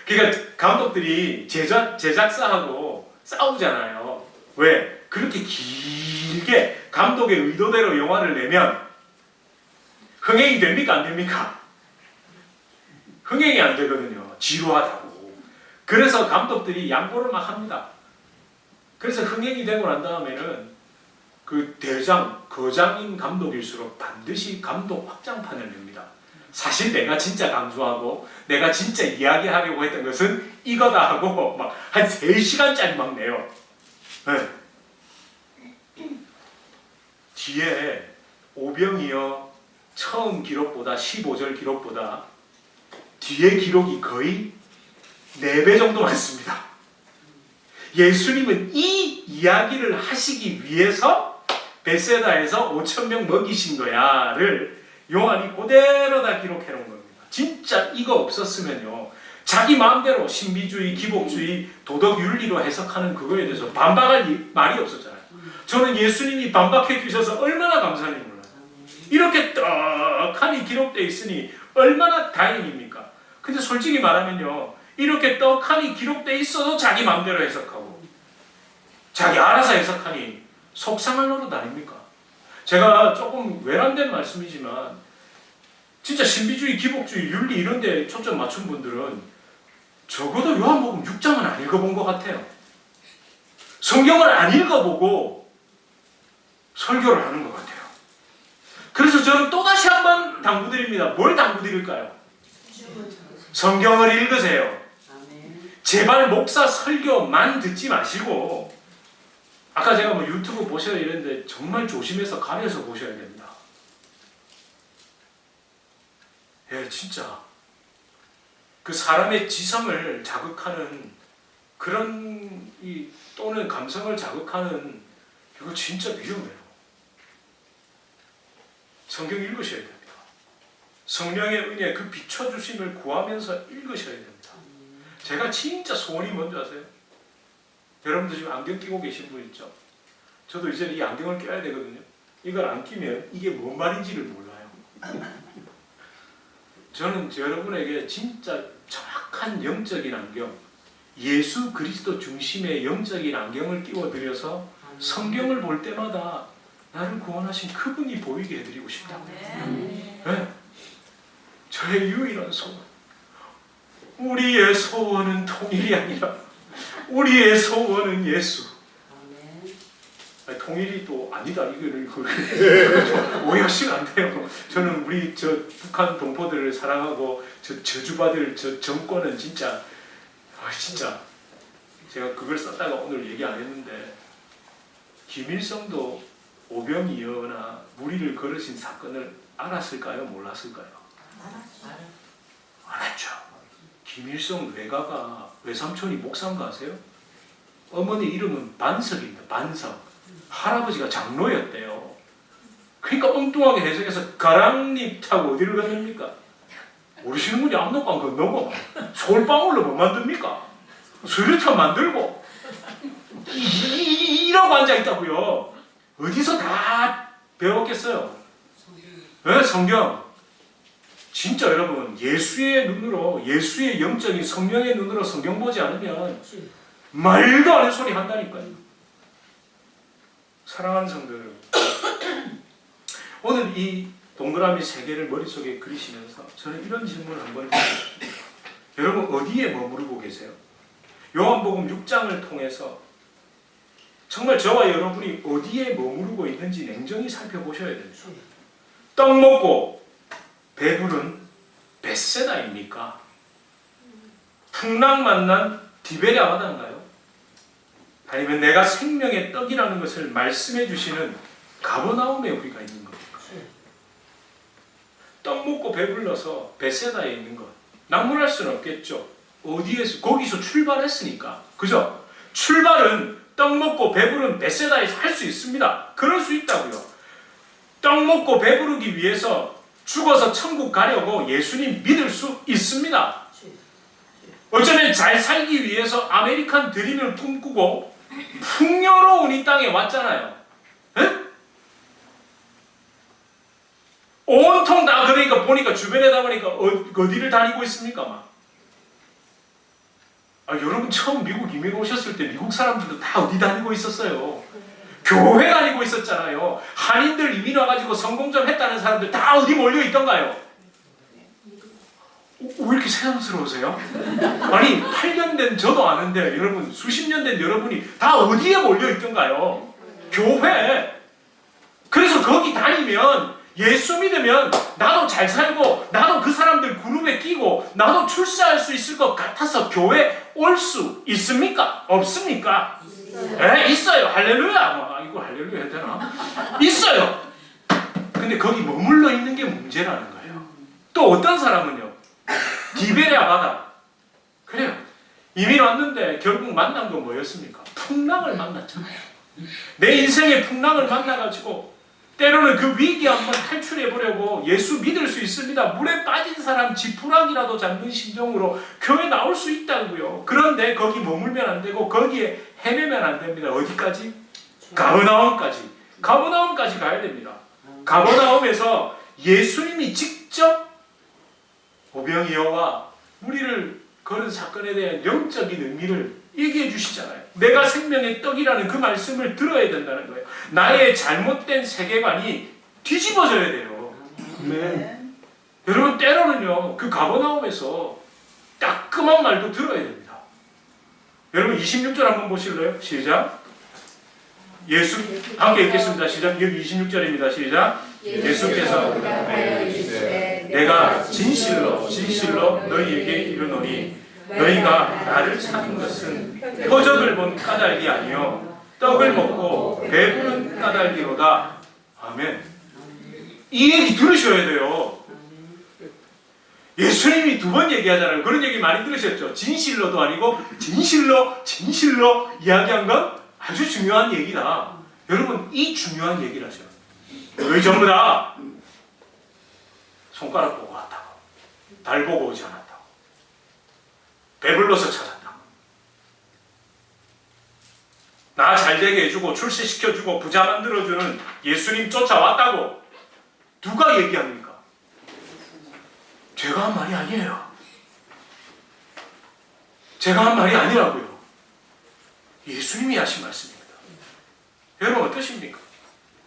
그러니까 감독들이 제작사하고 싸우잖아요. 왜? 그렇게 길게 감독의 의도대로 영화를 내면 흥행이 됩니까? 안 됩니까? 흥행이 안 되거든요. 지루하다고. 그래서 감독들이 양보를 막 합니다. 그래서 흥행이 되고 난 다음에는 그 거장인 감독일수록 반드시 감독 확장판을 냅니다. 사실 내가 진짜 강조하고 내가 진짜 이야기하려고 했던 것은 이거다 하고 막 한 3시간짜리 막 내요. 네. 뒤에 오병이어 처음 기록보다 15절 기록보다 뒤에 기록이 거의 4배 정도 많습니다. 예수님은 이 이야기를 하시기 위해서 베세다에서 5,000명 먹이신 거야를 요한이 그대로 다 기록해 놓은 겁니다. 진짜 이거 없었으면요, 자기 마음대로 신비주의, 기복주의, 도덕윤리로 해석하는 그거에 대해서 반박할 말이 없었잖아요. 저는 예수님이 반박해 주셔서 얼마나 감사한지 몰라요. 이렇게 떡하니 기록되어 있으니 얼마나 다행입니까? 근데 솔직히 말하면요, 이렇게 떡하니 기록되어 있어도 자기 마음대로 해석하고 자기 알아서 해석하니 속상할 노릇 아닙니까? 제가 조금 외람된 말씀이지만 진짜 신비주의, 기복주의, 윤리 이런 데 초점 맞춘 분들은 적어도 요한복음 6장은 안 읽어본 것 같아요. 성경을 안 읽어보고 설교를 하는 것 같아요. 그래서 저는 또다시 한번 당부드립니다. 뭘 당부드릴까요? 성경을 읽으세요. 제발 목사 설교만 듣지 마시고, 아까 제가 뭐 유튜브 보셔야 이랬는데 정말 조심해서 가려서 보셔야 됩니다. 예, 진짜 그 사람의 지성을 자극하는 그런 또는 감성을 자극하는 이거 진짜 위험해요. 성경 읽으셔야 됩니다. 성령의 은혜 그 비춰주심을 구하면서 읽으셔야 됩니다. 제가 진짜 소원이 뭔지 아세요? 여러분들 지금 안경 끼고 계신 분 있죠? 저도 이제 이 안경을 껴야 되거든요. 이걸 안 끼면 이게 뭔 말인지를 몰라요. 저는 여러분에게 진짜 정확한 영적인 안경, 예수 그리스도 중심의 영적인 안경을 끼워드려서 성경을 볼 때마다 나를 구원하신 그분이 보이게 해드리고 싶다고요. 네. 저의 유일한 소원. 우리의 소원은 통일이 아니라 우리의 소원은 예수. 아니, 통일이 또 아니다 이거를 오해하시면 안 돼요. 저는 우리 북한 동포들을 사랑하고 저주받을 정권은 진짜 제가 그걸 썼다가 오늘 얘기 안 했는데, 김일성도 오병이어나 무리를 걸으신 사건을 알았을까요? 몰랐을까요? 알았죠. 김일성 외삼촌이 목사인가 아세요? 어머니 이름은 반석입니다. 반석. 할아버지가 장로였대요. 그러니까 엉뚱하게 해석해서 가랑잎 타고 어디를 건넙니까? 모르시는 분이 압록강 건너고 솔방울로 뭐 만듭니까? 수류탄 만들고 이라고 앉아있다고요. 어디서 다 배웠겠어요? 네, 성경. 진짜 여러분, 예수의 눈으로, 예수의 영적인 성령의 눈으로 성경 보지 않으면 말도 안 되는 소리 한다니까요. 사랑하는 성도 여러분, 오늘 이 동그라미 3개를 머릿속에 그리시면서 저는 이런 질문을 한번 드리겠습니다. 여러분 어디에 머무르고 계세요? 요한복음 6장을 통해서 정말 저와 여러분이 어디에 머무르고 있는지 냉정히 살펴보셔야 됩니다. 떡 먹고 배부른 벳세다입니까? 풍랑 만난 디베랴 바다인가요? 아니면 내가 생명의 떡이라는 것을 말씀해 주시는 가버나움에 우리가 있는 겁니까? 떡 먹고 배불러서 베세다에 있는 것. 낙문할 수는 없겠죠. 어디에서? 거기서 출발했으니까. 그죠? 출발은 떡 먹고 배부른 베세다에서 할 수 있습니다. 그럴 수 있다고요. 떡 먹고 배부르기 위해서 죽어서 천국 가려고 예수님 믿을 수 있습니다. 어쩌면 잘 살기 위해서 아메리칸 드림을 꿈꾸고 풍요로운 이 땅에 왔잖아요. 에? 온통 다 그러니까 보니까 주변에다 보니까 어디를 다니고 있습니까? 막. 여러분 처음 미국 이민 오셨을 때 미국 사람들도 다 어디 다니고 있었어요? 교회 다니고 있었잖아요. 한인들 이민 와가지고 성공 좀 했다는 사람들 다 어디 몰려 있던가요? 왜 이렇게 새삼스러우세요? 아니 8년 된 저도 아는데 여러분 수십 년 된 여러분이 다 어디에 몰려 있던가요? 교회. 그래서 거기 다니면 예수 믿으면 나도 잘 살고 나도 그 사람들 그룹에 끼고 나도 출세할 수 있을 것 같아서 교회 올 수 있습니까? 없습니까? 네, 있어요. 할렐루야. 이거 할렐루야 해야 되나? 있어요. 근데 거기 머물러 있는 게 문제라는 거예요. 또 어떤 사람은요. 디베레아 바다. 그래요. 이민 왔는데 결국 만난 건 뭐였습니까? 풍랑을 만났잖아요. 내 인생의 풍랑을 만나가지고 때로는 그 위기 한번 탈출해보려고 예수 믿을 수 있습니다. 물에 빠진 사람 지푸라기라도 잡는 심정으로 교회 나올 수 있다고요. 그런데 거기 머물면 안 되고 거기에 헤매면 안 됩니다. 어디까지? 가버나움까지. 가버나움까지 가야 됩니다. 가버나움에서 예수님이 직접 오병이어와 우리를 그런 사건에 대한 영적인 의미를 얘기해 주시잖아요. 내가 생명의 떡이라는 그 말씀을 들어야 된다는 거예요. 나의 잘못된 세계관이 뒤집어져야 돼요. 네. 여러분 때로는요. 그 가버나움에서 따끔한 말도 들어야 됩니다. 여러분 26절 한번 보실래요? 시작. 예수 함께 읽겠습니다. 시작. 여기 26절입니다. 시작. 예수께서 내가 진실로 너희에게 이르노니 너희가 나를 찾은 것은 표적을 본 까닭이 아니요 떡을 먹고 배부른 까닭이로다. 아멘. 이 얘기 들으셔야 돼요. 예수님이 두 번 얘기하잖아요. 그런 얘기 많이 들으셨죠? 진실로도 아니고 진실로 이야기한 건 아주 중요한 얘기다. 여러분 이 중요한 얘기를 하죠. 너희 전부 다 손가락 보고 왔다고 달 보고 오지 않았다고 배불러서 찾았다고 나 잘되게 해주고 출세시켜주고 부자 만들어주는 예수님 쫓아왔다고 누가 얘기합니까? 제가 한 말이 아니에요. 제가 한 말이 아니라고요. 예수님이 하신 말씀입니다. 여러분 어떠십니까?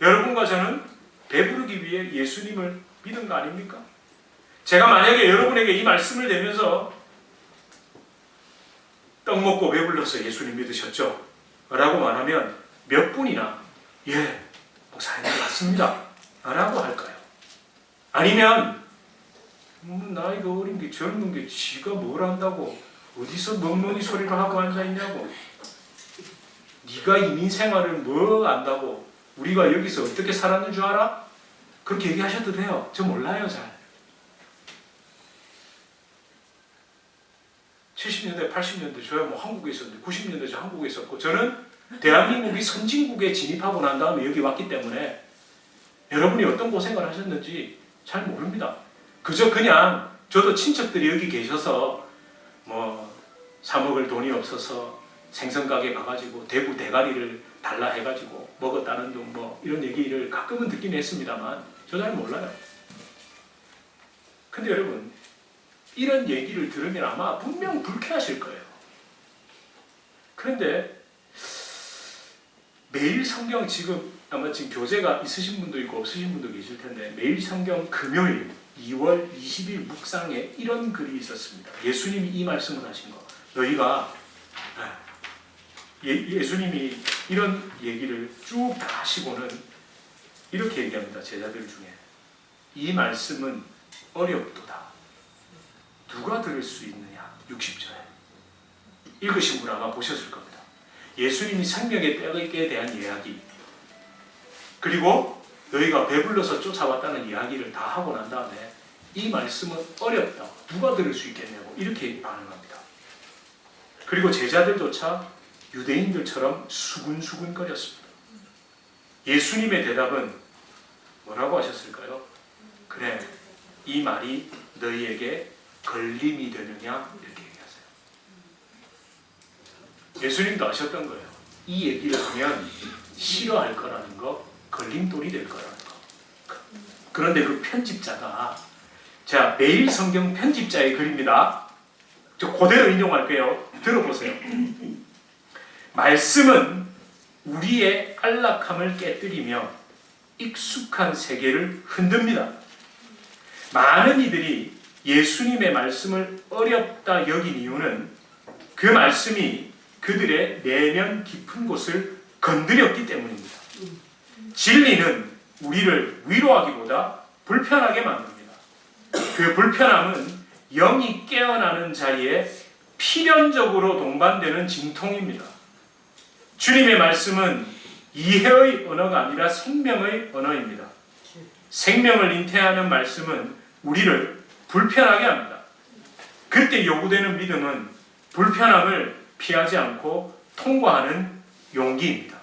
여러분과 저는 배부르기 위해 예수님을 믿은 거 아닙니까? 제가 만약에 여러분에게 이 말씀을 내면서 떡 먹고 배불러서 예수님 믿으셨죠? 라고 말하면 몇 분이나 예, 목사님 맞습니다 라고 할까요? 아니면 나이가 어린 게 젊은 게 지가 뭘 안다고 어디서 멍멍이 소리를 하고 앉아있냐고 네가 이민 생활을 뭐 안다고 우리가 여기서 어떻게 살았는 줄 알아? 그렇게 얘기하셔도 돼요. 저 몰라요 잘. 70년대 80년대 저야 뭐 한국에 있었는데 90년대 저 한국에 있었고 저는 대한민국이 선진국에 진입하고 난 다음에 여기 왔기 때문에 여러분이 어떤 고생을 하셨는지 잘 모릅니다. 그저 그냥 저도 친척들이 여기 계셔서 뭐 사 먹을 돈이 없어서 생선가게 가가지고 대구 대가리를 달라 해가지고 먹었다는 둥 뭐 이런 얘기를 가끔은 듣긴 했습니다만 저 잘 몰라요. 근데 여러분 이런 얘기를 들으면 아마 분명 불쾌하실 거예요. 그런데 매일 성경 지금 아마 지금 교재가 있으신 분도 있고 없으신 분도 계실 텐데 매일 성경 금요일 2월 20일 묵상에 이런 글이 있었습니다. 예수님이 이 말씀을 하신 거. 너희가 예수님이 이런 얘기를 쭉 다 하시고는 이렇게 얘기합니다. 제자들 중에 이 말씀은 어렵도다. 누가 들을 수 있느냐? 60절에 읽으신 분 아마 보셨을 겁니다. 예수님이 생명의 떡에 대한 이야기 그리고 너희가 배불러서 쫓아왔다는 이야기를 다 하고 난 다음에 이 말씀은 어렵다. 누가 들을 수 있겠냐고 이렇게 반응합니다. 그리고 제자들조차 유대인들처럼 수근수근거렸습니다. 예수님의 대답은 뭐라고 하셨을까요? 그래, 이 말이 너희에게 걸림이 되느냐? 이렇게 얘기하세요. 예수님도 아셨던 거예요. 이 얘기를 하면 싫어할 거라는 거, 걸림돌이 될 거라는 거. 그런데 그 편집자가, 자, 매일 성경 편집자의 글입니다. 저 그대로 인용할게요. 들어보세요. 말씀은 우리의 안락함을 깨뜨리며 익숙한 세계를 흔듭니다. 많은 이들이 예수님의 말씀을 어렵다 여긴 이유는 그 말씀이 그들의 내면 깊은 곳을 건드렸기 때문입니다. 진리는 우리를 위로하기보다 불편하게 만듭니다. 그 불편함은 영이 깨어나는 자리에 필연적으로 동반되는 진통입니다. 주님의 말씀은 이해의 언어가 아니라 생명의 언어입니다. 생명을 잉태하는 말씀은 우리를 불편하게 합니다. 그때 요구되는 믿음은 불편함을 피하지 않고 통과하는 용기입니다.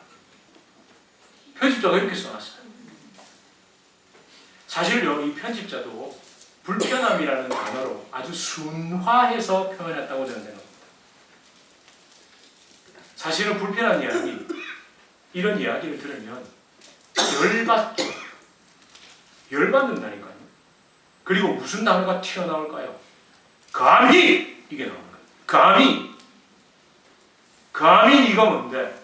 편집자가 이렇게 써놨어요. 사실요, 이 편집자도 불편함이라는 단어로 아주 순화해서 표현했다고 저는 생각합니다. 사실은 불편한 이야기, 이런 이야기를 들으면 열받죠. 열받는다니까요. 그리고 무슨 단어가 튀어나올까요? 감히! 이게 나오는 거예요. 감히! 감히 네가 뭔데?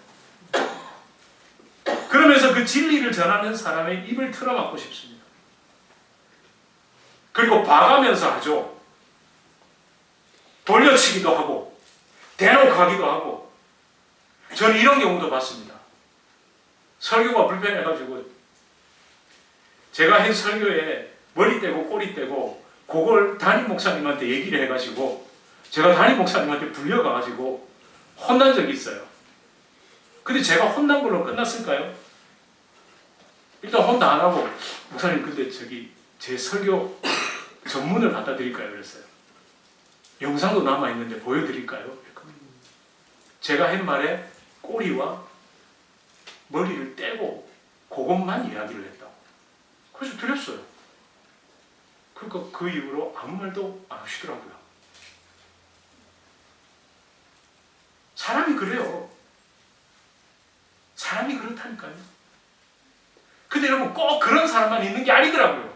그러면서 그 진리를 전하는 사람의 입을 틀어막고 싶습니다. 그리고 봐가면서 하죠. 돌려치기도 하고 대놓고 하기도 하고. 저는 이런 경우도 봤습니다. 설교가 불편해가지고 제가 한 설교에 머리 떼고 꼬리 떼고 그걸 담임 목사님한테 얘기를 해가지고 제가 담임 목사님한테 불려가가지고 혼난 적이 있어요. 근데 제가 혼난 걸로 끝났을까요? 일단 혼나 안 하고 목사님 근데 저기 제 설교 전문을 갖다 드릴까요? 그랬어요. 영상도 남아있는데 보여드릴까요? 제가 한 말에 꼬리와 머리를 떼고 그것만 이야기를 했다고. 그래서 드렸어요. 그러니까 그 이후로 아무 말도 안 하시더라고요. 사람이 그래요. 사람이 그렇다니까요. 근데 여러분 꼭 그런 사람만 있는 게 아니더라고요.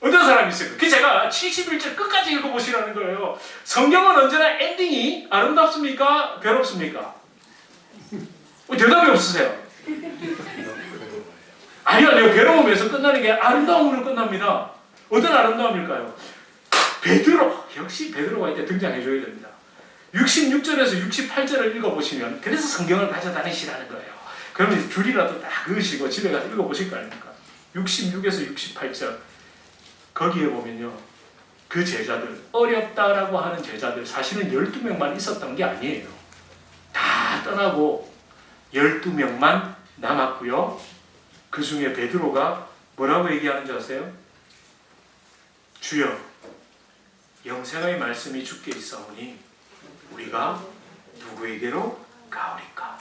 어떤 사람이 있어요. 그 제가 71절 끝까지 읽어보시라는 거예요. 성경은 언제나 엔딩이 아름답습니까? 괴롭습니까? 대답이 없으세요. 아니요. 괴로움에서 끝나는 게 아름다움으로 끝납니다. 어떤 아름다움일까요? 베드로, 역시 베드로가 이때 등장해줘야 됩니다. 66절에서 68절을 읽어보시면 그래서 성경을 가져다니시라는 거예요. 그러면 줄이라도 딱 그으시고 집에 가서 읽어보실 거 아닙니까? 66에서 68절 거기에 보면요. 그 제자들, 어렵다라고 하는 제자들 사실은 12명만 있었던 게 아니에요. 다 떠나고 12명만 남았고요. 그 중에 베드로가 뭐라고 얘기하는지 아세요? 주여, 영생의 말씀이 주께 있사오니 우리가 누구에게로 가오리까?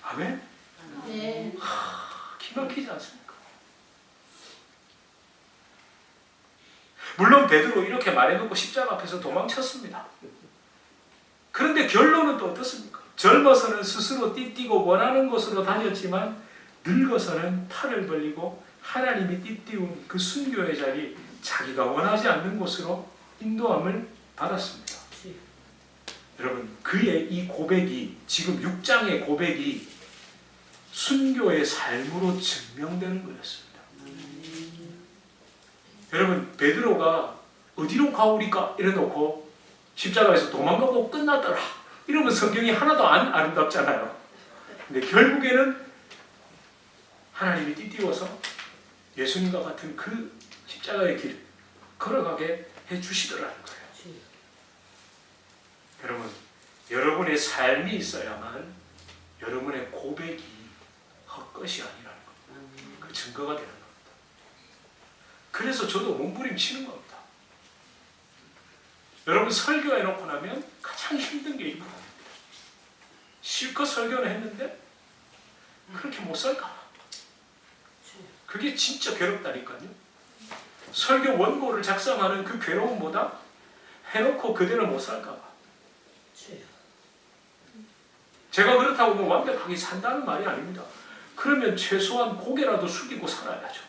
아멘? 네. 기막히지 않습니까? 물론 베드로 이렇게 말해놓고 십자가 앞에서 도망쳤습니다. 그런데 결론은 또 어떻습니까? 젊어서는 스스로 띠띠고 원하는 곳으로 다녔지만 늙어서는 팔을 벌리고 하나님이 띠띠운 그 순교의 자리, 자기가 원하지 않는 곳으로 인도함을 받았습니다. 여러분, 그의 이 고백이, 지금 6장의 고백이 순교의 삶으로 증명되는 거였습니다. 여러분, 베드로가 어디로 가오리까 이래놓고 십자가에서 도망가고 끝났더라 이러면 성경이 하나도 안 아름답잖아요. 근데 결국에는 하나님이 띠띠워서 예수님과 같은 그 십자가의 길을 걸어가게 해주시더라는 거예요. 여러분, 여러분의 삶이 있어야만 여러분의 고백이 것이 아니라는 겁니다. 그 증거가 되는 겁니다. 그래서 저도 몸부림치는 겁니다. 여러분 설교해놓고 나면 가장 힘든 게 이 부분입니다. 실컷 설교는 했는데 그렇게 못 살까 봐. 그게 진짜 괴롭다니까요. 설교 원고를 작성하는 그 괴로움보다 해놓고 그대로 못 살까 봐. 제가 그렇다고 뭐 완벽하게 산다는 말이 아닙니다. 그러면 최소한 고개라도 숙이고 살아야죠.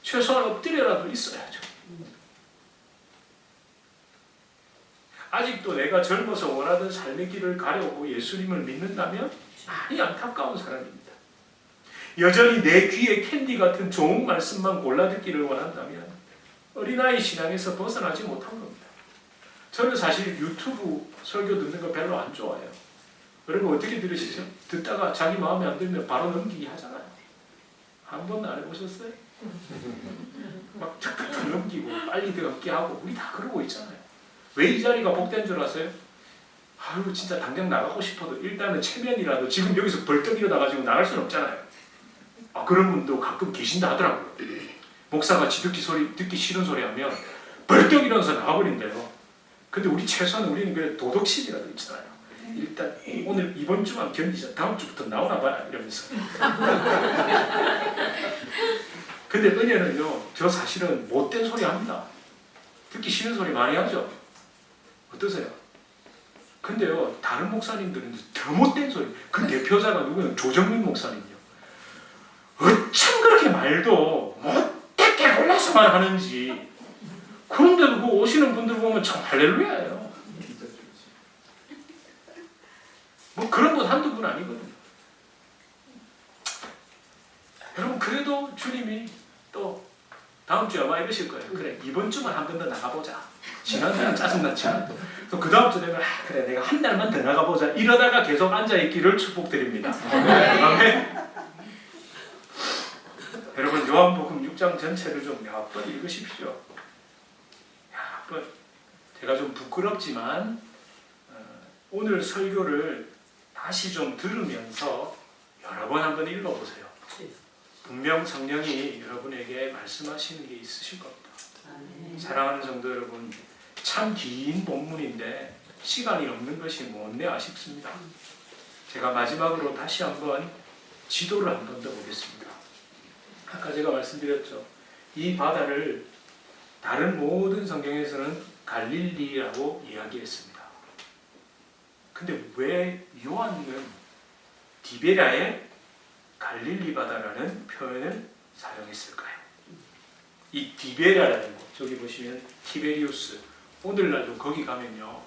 최소한 엎드려라도 있어야죠. 아직도 내가 젊어서 원하던 삶의 길을 가려고 예수님을 믿는다면 많이 안타까운 사람입니다. 여전히 내 귀에 캔디 같은 좋은 말씀만 골라 듣기를 원한다면 어린아이 신앙에서 벗어나지 못한 겁니다. 저는 사실 유튜브 설교 듣는 거 별로 안 좋아해요. 여러분 어떻게 들으시죠? 듣다가 자기 마음에 안 들면 바로 넘기기 하잖아요. 한 번도 안 해보셨어요? 막 툭툭 넘기고 빨리 들어가게 하고 우리 다 그러고 있잖아요. 왜 이 자리가 복된 줄 아세요? 아유 진짜 당장 나가고 싶어도 일단은 체면이라도 지금 여기서 벌떡 일어나가지고 나갈 수는 없잖아요. 그런 분도 가끔 계신다 하더라고요. 목사가 듣기 싫은 소리 하면 벌떡 일어나서 나가버린대요. 근데 우리 최소한 우리는 그래 도덕심이라도 있잖아요. 일단 오늘 이번 주만 견디자. 다음 주부터 나오나 봐라 이러면서. 근데 은혜는요. 저 사실은 못된 소리 합니다. 듣기 싫은 소리 많이 하죠. 어떠세요? 근데요. 다른 목사님들은 더 못된 소리. 그 대표자가 누구는 조정민 목사님이요. 어쩜 그렇게 말도 못되게 골라서만 하는지. 그런데도 그 오시는 분들 보면 참 할렐루야예요. 뭐 그런 분 한두 분 아니거든요. 여러분 그래도 주님이 또 다음 주에 아마 이러실 거예요. 그래 이번 주만 한 번 더 나가보자. 지난주는 짜증났지 않아도 또 그 다음 주 되면 그래 내가 한 달만 더 나가보자. 이러다가 계속 앉아있기를 축복드립니다. 아멘. 여러분 요한복음 6장 전체를 좀 몇 번 읽으십시오. 몇 번. 제가 좀 부끄럽지만 오늘 설교를 다시 좀 들으면서 여러 번 한번 읽어보세요. 분명 성령이 여러분에게 말씀하시는 게 있으실 겁니다. 사랑하는 성도 여러분, 참 긴 본문인데 시간이 없는 것이 못내 아쉽습니다. 제가 마지막으로 다시 한번 지도를 한번 더 보겠습니다. 아까 제가 말씀드렸죠. 이 바다를 다른 모든 성경에서는 갈릴리라고 이야기했습니다. 근데 왜 요한은 디베랴의 갈릴리 바다라는 표현을 사용했을까요? 이 디베랴라는 곳, 저기 보시면 티베리우스, 오늘날도 거기 가면요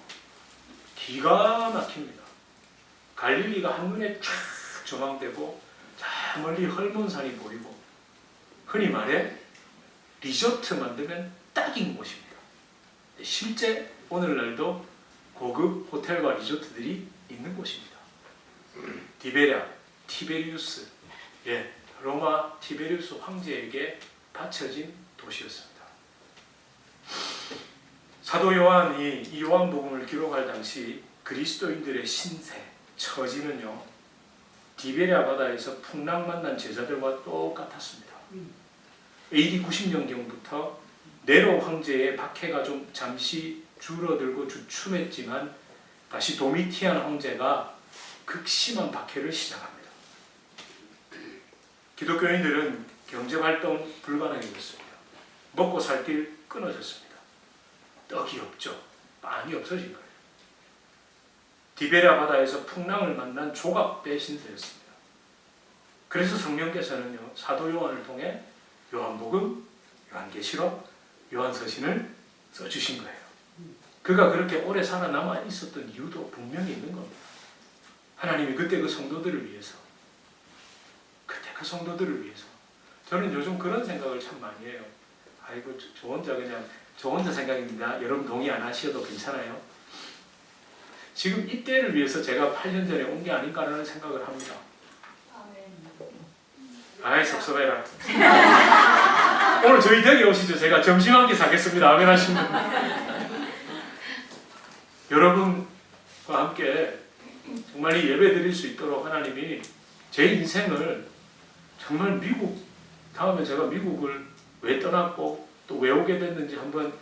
기가 막힙니다. 갈릴리가 한눈에 쫙 조망되고 저 멀리 헐몬산이 보이고 흔히 말해 리조트 만들면 딱인 곳입니다. 실제 오늘날도 고급 호텔과 리조트들이 있는 곳입니다. 디베랴, 티베리우스, 로마 티베리우스 황제에게 바쳐진 도시였습니다. 사도 요한이 이 요한복음을 기록할 당시 그리스도인들의 신세, 처지는요 디베랴 바다에서 풍랑 만난 제자들과 똑같았습니다. AD 90년경부터 네로 황제의 박해가 좀 잠시 줄어들고 주춤했지만 다시 도미티안 황제가 극심한 박해를 시작합니다. 기독교인들은 경제활동 불가능해졌습니다. 먹고 살 길 끊어졌습니다. 떡이 없죠. 빵이 없어진 거예요. 디베랴 바다에서 풍랑을 만난 조각배 신세였습니다. 그래서 성령께서는요 사도 요한을 통해 요한복음, 요한계시록, 요한서신을 써주신 거예요. 그가 그렇게 오래 살아남아 있었던 이유도 분명히 있는 겁니다. 하나님이 그때 그 성도들을 위해서, 그 성도들을 위해서. 저는 요즘 그런 생각을 참 많이 해요. 아이고 저 혼자 생각입니다. 여러분 동의 안 하셔도 괜찮아요. 지금 이때를 위해서 제가 8년 전에 온 게 아닌가라는 생각을 합니다. 아이 섭섭해라. 오늘 저희 댁에 오시죠. 제가 점심 한 끼 사겠습니다. 아멘 하시는 분. 여러분과 함께 정말 이 예배 드릴 수 있도록 하나님이 제 인생을 정말 미국 다음에 제가 미국을 왜 떠났고 또 왜 오게 됐는지 한번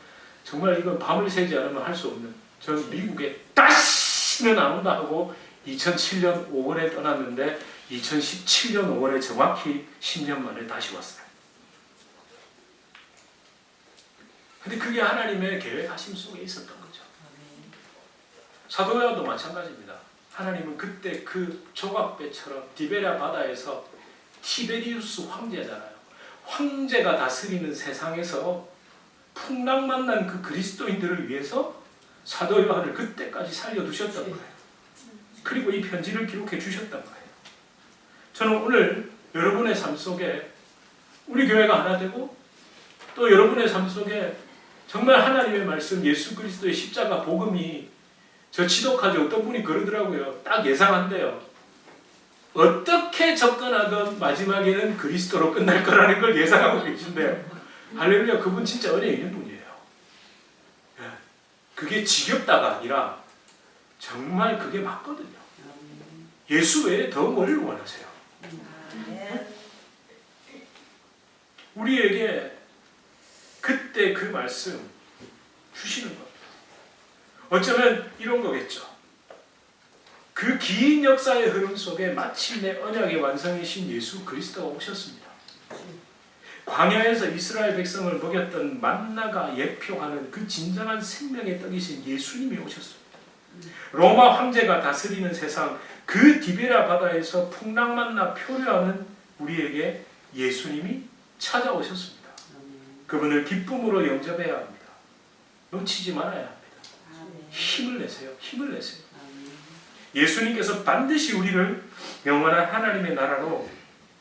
정말 이건 밤을 새지 않으면 할 수 없는, 저는 미국에 다시는 안 온다 하고 2007년 5월에 떠났는데 2017년 5월에 정확히 10년 만에 다시 왔어요. 근데 그게 하나님의 계획하심 속에 있었던 거죠. 사도 요한도 마찬가지입니다. 하나님은 그때 그 조각배처럼 디베랴 바다에서 티베리우스 황제잖아요. 황제가 다스리는 세상에서 풍랑 만난 그 그리스도인들을 위해서 사도 요한을 그때까지 살려두셨던 거예요. 그리고 이 편지를 기록해 주셨던 거예요. 저는 오늘 여러분의 삶 속에 우리 교회가 하나 되고 또 여러분의 삶 속에 정말 하나님의 말씀 예수 그리스도의 십자가 복음이 저 지독하지 어떤 분이 그러더라고요. 딱 예상한대요. 어떻게 접근하든 마지막에는 그리스도로 끝날 거라는 걸 예상하고 계신데요. 할렐루야, 그분 진짜 은혜 있는 분이에요. 그게 지겹다가 아니라 정말 그게 맞거든요. 예수 외에 더 뭘 원하세요? 우리에게 그때 그 말씀 주시는 겁니다. 어쩌면 이런 거겠죠. 그 긴 역사의 흐름 속에 마침내 언약의 완성이신 예수 그리스도가 오셨습니다. 광야에서 이스라엘 백성을 먹였던 만나가 예표하는 그 진정한 생명의 떡이신 예수님이 오셨습니다. 로마 황제가 다스리는 세상 그 디베랴 바다에서 풍랑 만나 표류하는 우리에게 예수님이 찾아오셨습니다. 그분을 기쁨으로 영접해야 합니다. 놓치지 말아야 합니다. 힘을 내세요. 힘을 내세요. 예수님께서 반드시 우리를 영원한 하나님의 나라로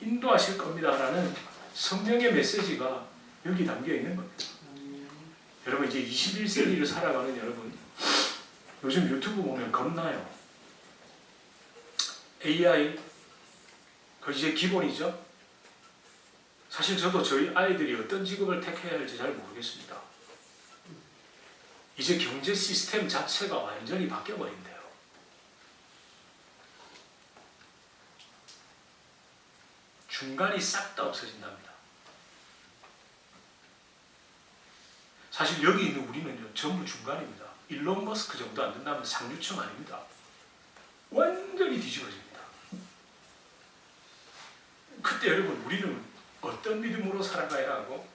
인도하실 겁니다라는 성령의 메시지가 여기 담겨 있는 겁니다. 여러분, 이제 21세기를 살아가는 여러분, 요즘 유튜브 보면 겁나요. AI, 그 이제 기본이죠. 사실 저도 저희 아이들이 어떤 직업을 택해야 할지 잘 모르겠습니다. 이제 경제 시스템 자체가 완전히 바뀌어버린대요. 중간이 싹 다 없어진답니다. 사실 여기 있는 우리는요, 전부 중간입니다. 일론 머스크 정도 안 된다면 상류층 아닙니다. 완전히 뒤집어집니다. 그때 여러분, 우리는 어떤 믿음으로 살아가야 하고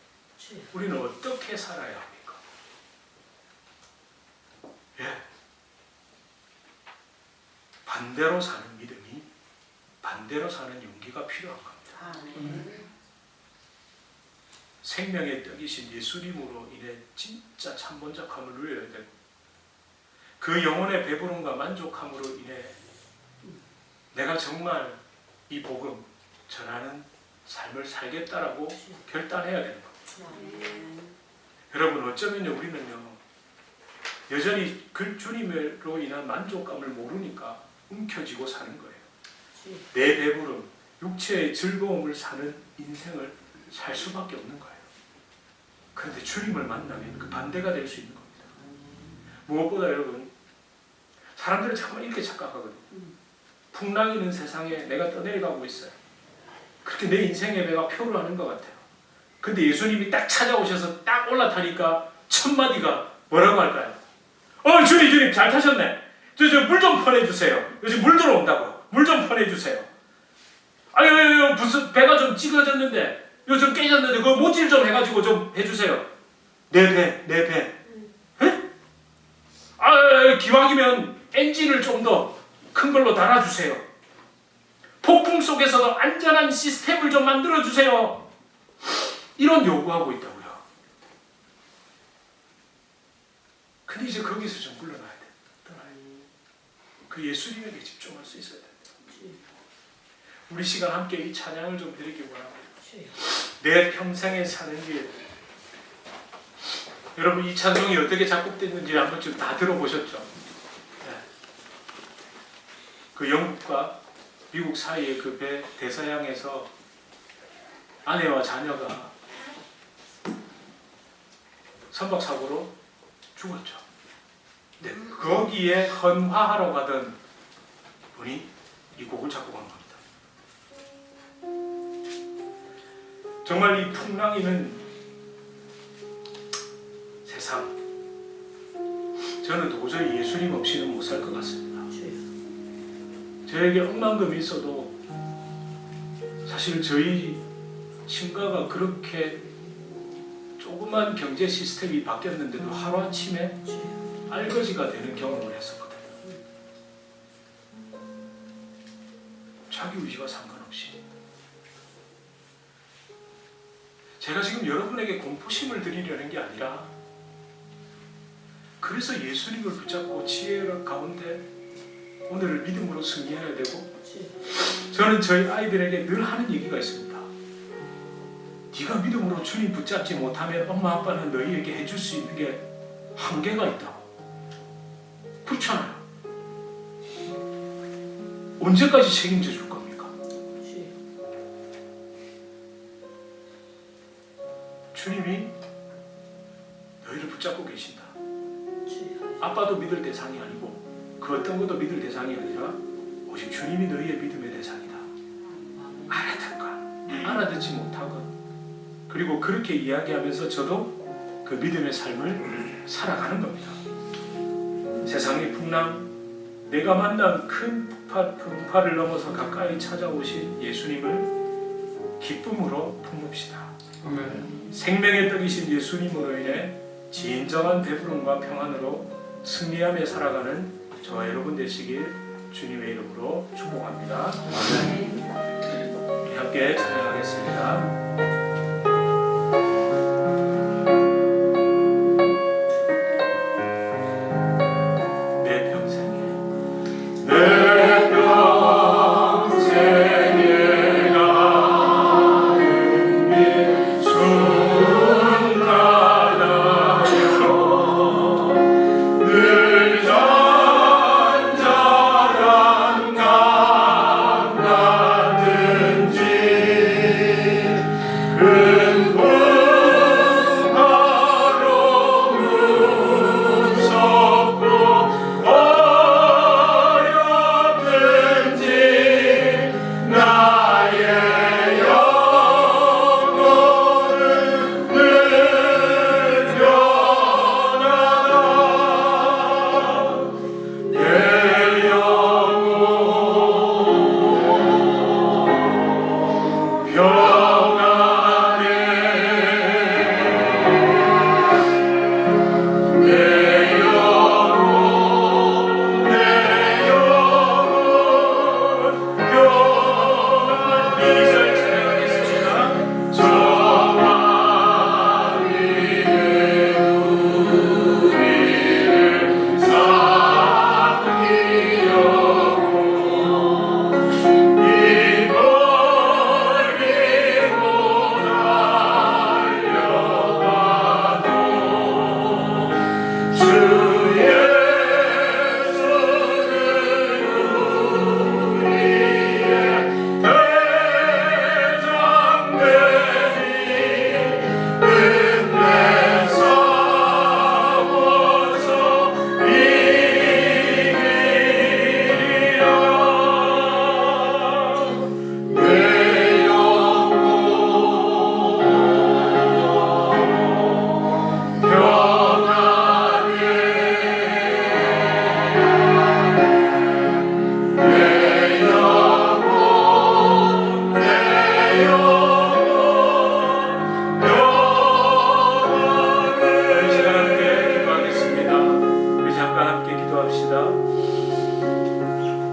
우리는 어떻게 살아야 합니까? 예. 반대로 사는 믿음이 반대로 사는 용기가 필요한 겁니다. 생명의 떡이신 예수님으로 인해 진짜 참번작함을 누려야 되고 그 영혼의 배부름과 만족함으로 인해 내가 정말 이 복음 전하는 삶을 살겠다라고 결단해야 되는 겁니다. 여러분, 어쩌면요, 우리는요 여전히 그 주님으로 인한 만족감을 모르니까 움켜쥐고 사는 거예요. 내 배부름, 육체의 즐거움을 사는 인생을 살 수밖에 없는 거예요. 그런데 주님을 만나면 그 반대가 될 수 있는 겁니다. 무엇보다 여러분, 사람들은 정말 이렇게 착각하거든요. 풍랑 있는 세상에 내가 떠내려가고 있어요. 그렇게 내 인생의 배가 표류하는 것 같아요. 근데 예수님이 딱 찾아오셔서 딱 올라타니까 첫 마디가 뭐라고 할까요? 주님 잘 타셨네. 저 물 좀 퍼내주세요. 요즘 물 들어온다고. 물 좀 퍼내주세요. 아유, 무슨 배가 좀 찌그러졌는데 요즘 깨졌는데 그거 모질 좀 해가지고 좀 해주세요. 내 배. 기왕이면 엔진을 좀 더 큰 걸로 달아주세요. 폭풍 속에서도 안전한 시스템을 좀 만들어주세요. 이런 요구하고 있다고요. 근데 이제 거기서 좀 물러나야 돼. 그 예수님에게 집중할 수 있어야 돼. 우리 시간 함께 이 찬양을 좀 드리기 원합니다. 내 평생에 사는 길. 여러분, 이 찬송이 어떻게 작곡됐는지 한 번쯤 다 들어보셨죠? 그 영국과 미국 사이의 그 배 대서양에서 아내와 자녀가 선박사고로 죽었죠. 네, 거기에 헌화하러 가던 분이 이 곡을 작곡한 겁니다. 정말 이 풍랑이는 세상, 저는 도저히 예수님 없이는 못 살 것 같습니다. 저에게 억만금이 있어도 사실 저희 친가가 그렇게 조그만 경제 시스템이 바뀌었는데도 하루아침에 알거지가 되는 경험을 했었거든요. 자기 의지와 상관없이. 제가 지금 여러분에게 공포심을 드리려는 게 아니라, 그래서 예수님을 붙잡고 지혜 가운데 오늘을 믿음으로 승리해야 되고, 저는 저희 아이들에게 늘 하는 얘기가 있습니다. 네가 믿음으로 주님 붙잡지 못하면 엄마 아빠는 너희에게 해줄 수 있는 게 한계가 있다고. 그렇잖아요. 언제까지 책임져 줄 겁니까? 주님이 너희를 붙잡고 계신다. 아빠도 믿을 대상이 아니고 그 어떤 것도 믿을 대상이 아니라 오직 주님이 너희의 믿음의 대상이다. 알아듣건 알아듣지 못하건, 그리고 그렇게 이야기하면서 저도 그 믿음의 삶을 살아가는 겁니다. 세상의 풍랑, 내가 만난 큰 풍파를 넘어서 가까이 찾아오신 예수님을 기쁨으로 품읍시다. 생명의 떡이신 예수님으로 인해 진정한 배부름과 평안으로 승리하며 살아가는 저와 여러분 되시길 주님의 이름으로 축복합니다. 우리 함께 찬양하겠습니다.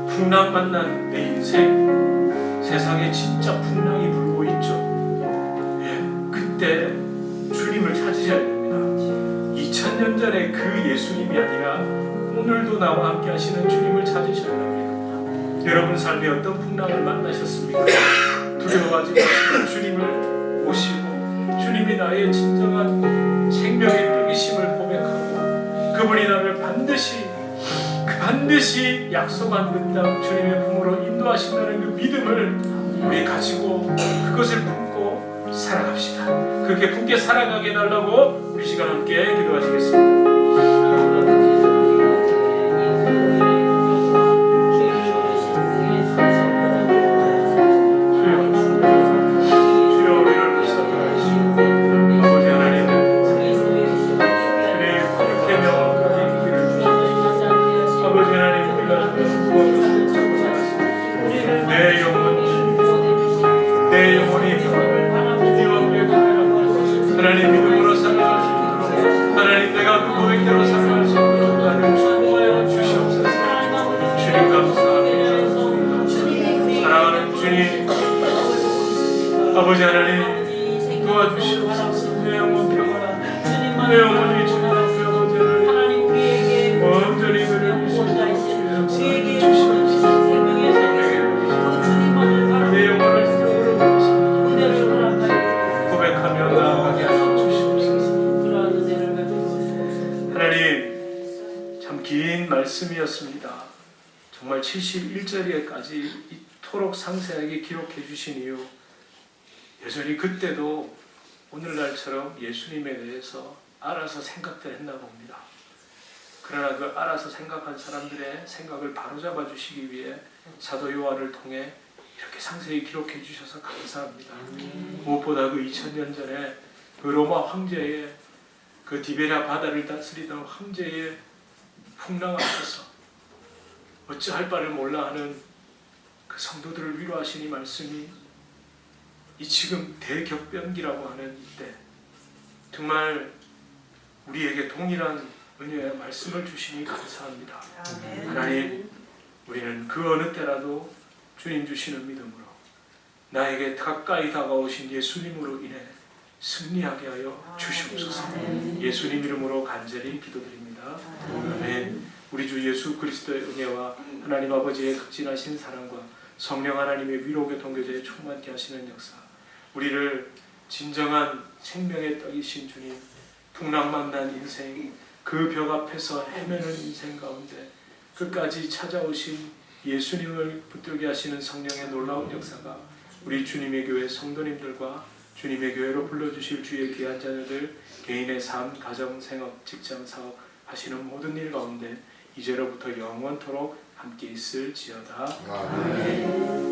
풍랑 만난 내 인생, 세상에 진짜 풍랑이 불고 있죠. 그때 주님을 찾으셔야 됩니다. 2000년 전에 그 예수님이 아니라 오늘도 나와 함께 하시는 주님을 찾으셔야 합니다. 여러분 삶에 어떤 풍랑을 만나셨습니까? 두려워하지 마시고 주님을 모시고 주님이 나의 진정한 생명의 떡이심을 고백하고 그분이 나를 반드시 약속한 그 땅 주님의 품으로 인도하신다는 그 믿음을 우리 가지고 그것을 품고 살아갑시다. 그렇게 품게 살아가게 해달라고 우리 시간 함께 기도하시겠습니다. 주여 우리를 하나님 믿음으로 살아갈 수 있도록 하나님 내가 그 고백대로 살아갈 수 있도록 나를 축복하여 주시옵소서. 주님 감사합니다. 사랑하는 주님 아버지 하나님 도와주시옵소서. 내 영혼 평안하라. 내 영혼이 주님 앞에 아버지 하나님 온전히 그를 주시옵소서. 내 영혼을 고백하며 나아가게 하여 주시옵소서. 하나님 참 긴 말씀이었습니다. 정말 71절에까지 이토록 상세하게 기록해 주신 이유, 여전히 그때도 오늘날처럼 예수님에 대해서 알아서 생각들 했나 봅니다. 그러나 그 알아서 생각한 사람들의 생각을 바로잡아 주시기 위해 사도 요한을 통해 이렇게 상세히 기록해 주셔서 감사합니다. 무엇보다 그 2000년 전에 그 로마 황제의 그 디베랴 바다를 다스리던 황제의 풍랑 앞에서 어찌할 바를 몰라 하는 그 성도들을 위로하시니 말씀이 이 지금 대격변기라고 하는 이때 정말 우리에게 동일한 은혜의 말씀을 주시니 감사합니다. 하나님, 우리는 그 어느 때라도 주님 주시는 믿음으로 나에게 가까이 다가오신 예수님으로 인해 승리하게 하여 주시옵소서. 예수님 이름으로 간절히 기도드립니다. 아멘. 우리 주 예수 그리스도의 은혜와 하나님 아버지의 극진하신 사랑과 성령 하나님의 위로의 동교제에 충만케 하시는 역사, 우리를 진정한 생명의 떡이신 주님, 풍랑만난 인생, 그 벽 앞에서 헤매는 인생 가운데 끝까지 찾아오신 예수님을 붙들게 하시는 성령의 놀라운 역사가 우리 주님의 교회 성도님들과 주님의 교회로 불러주실 주의 귀한 자녀들 개인의 삶, 가정, 생업, 직장, 사업 하시는 모든 일 가운데 이제로부터 영원토록 함께 있을지어다. 아멘.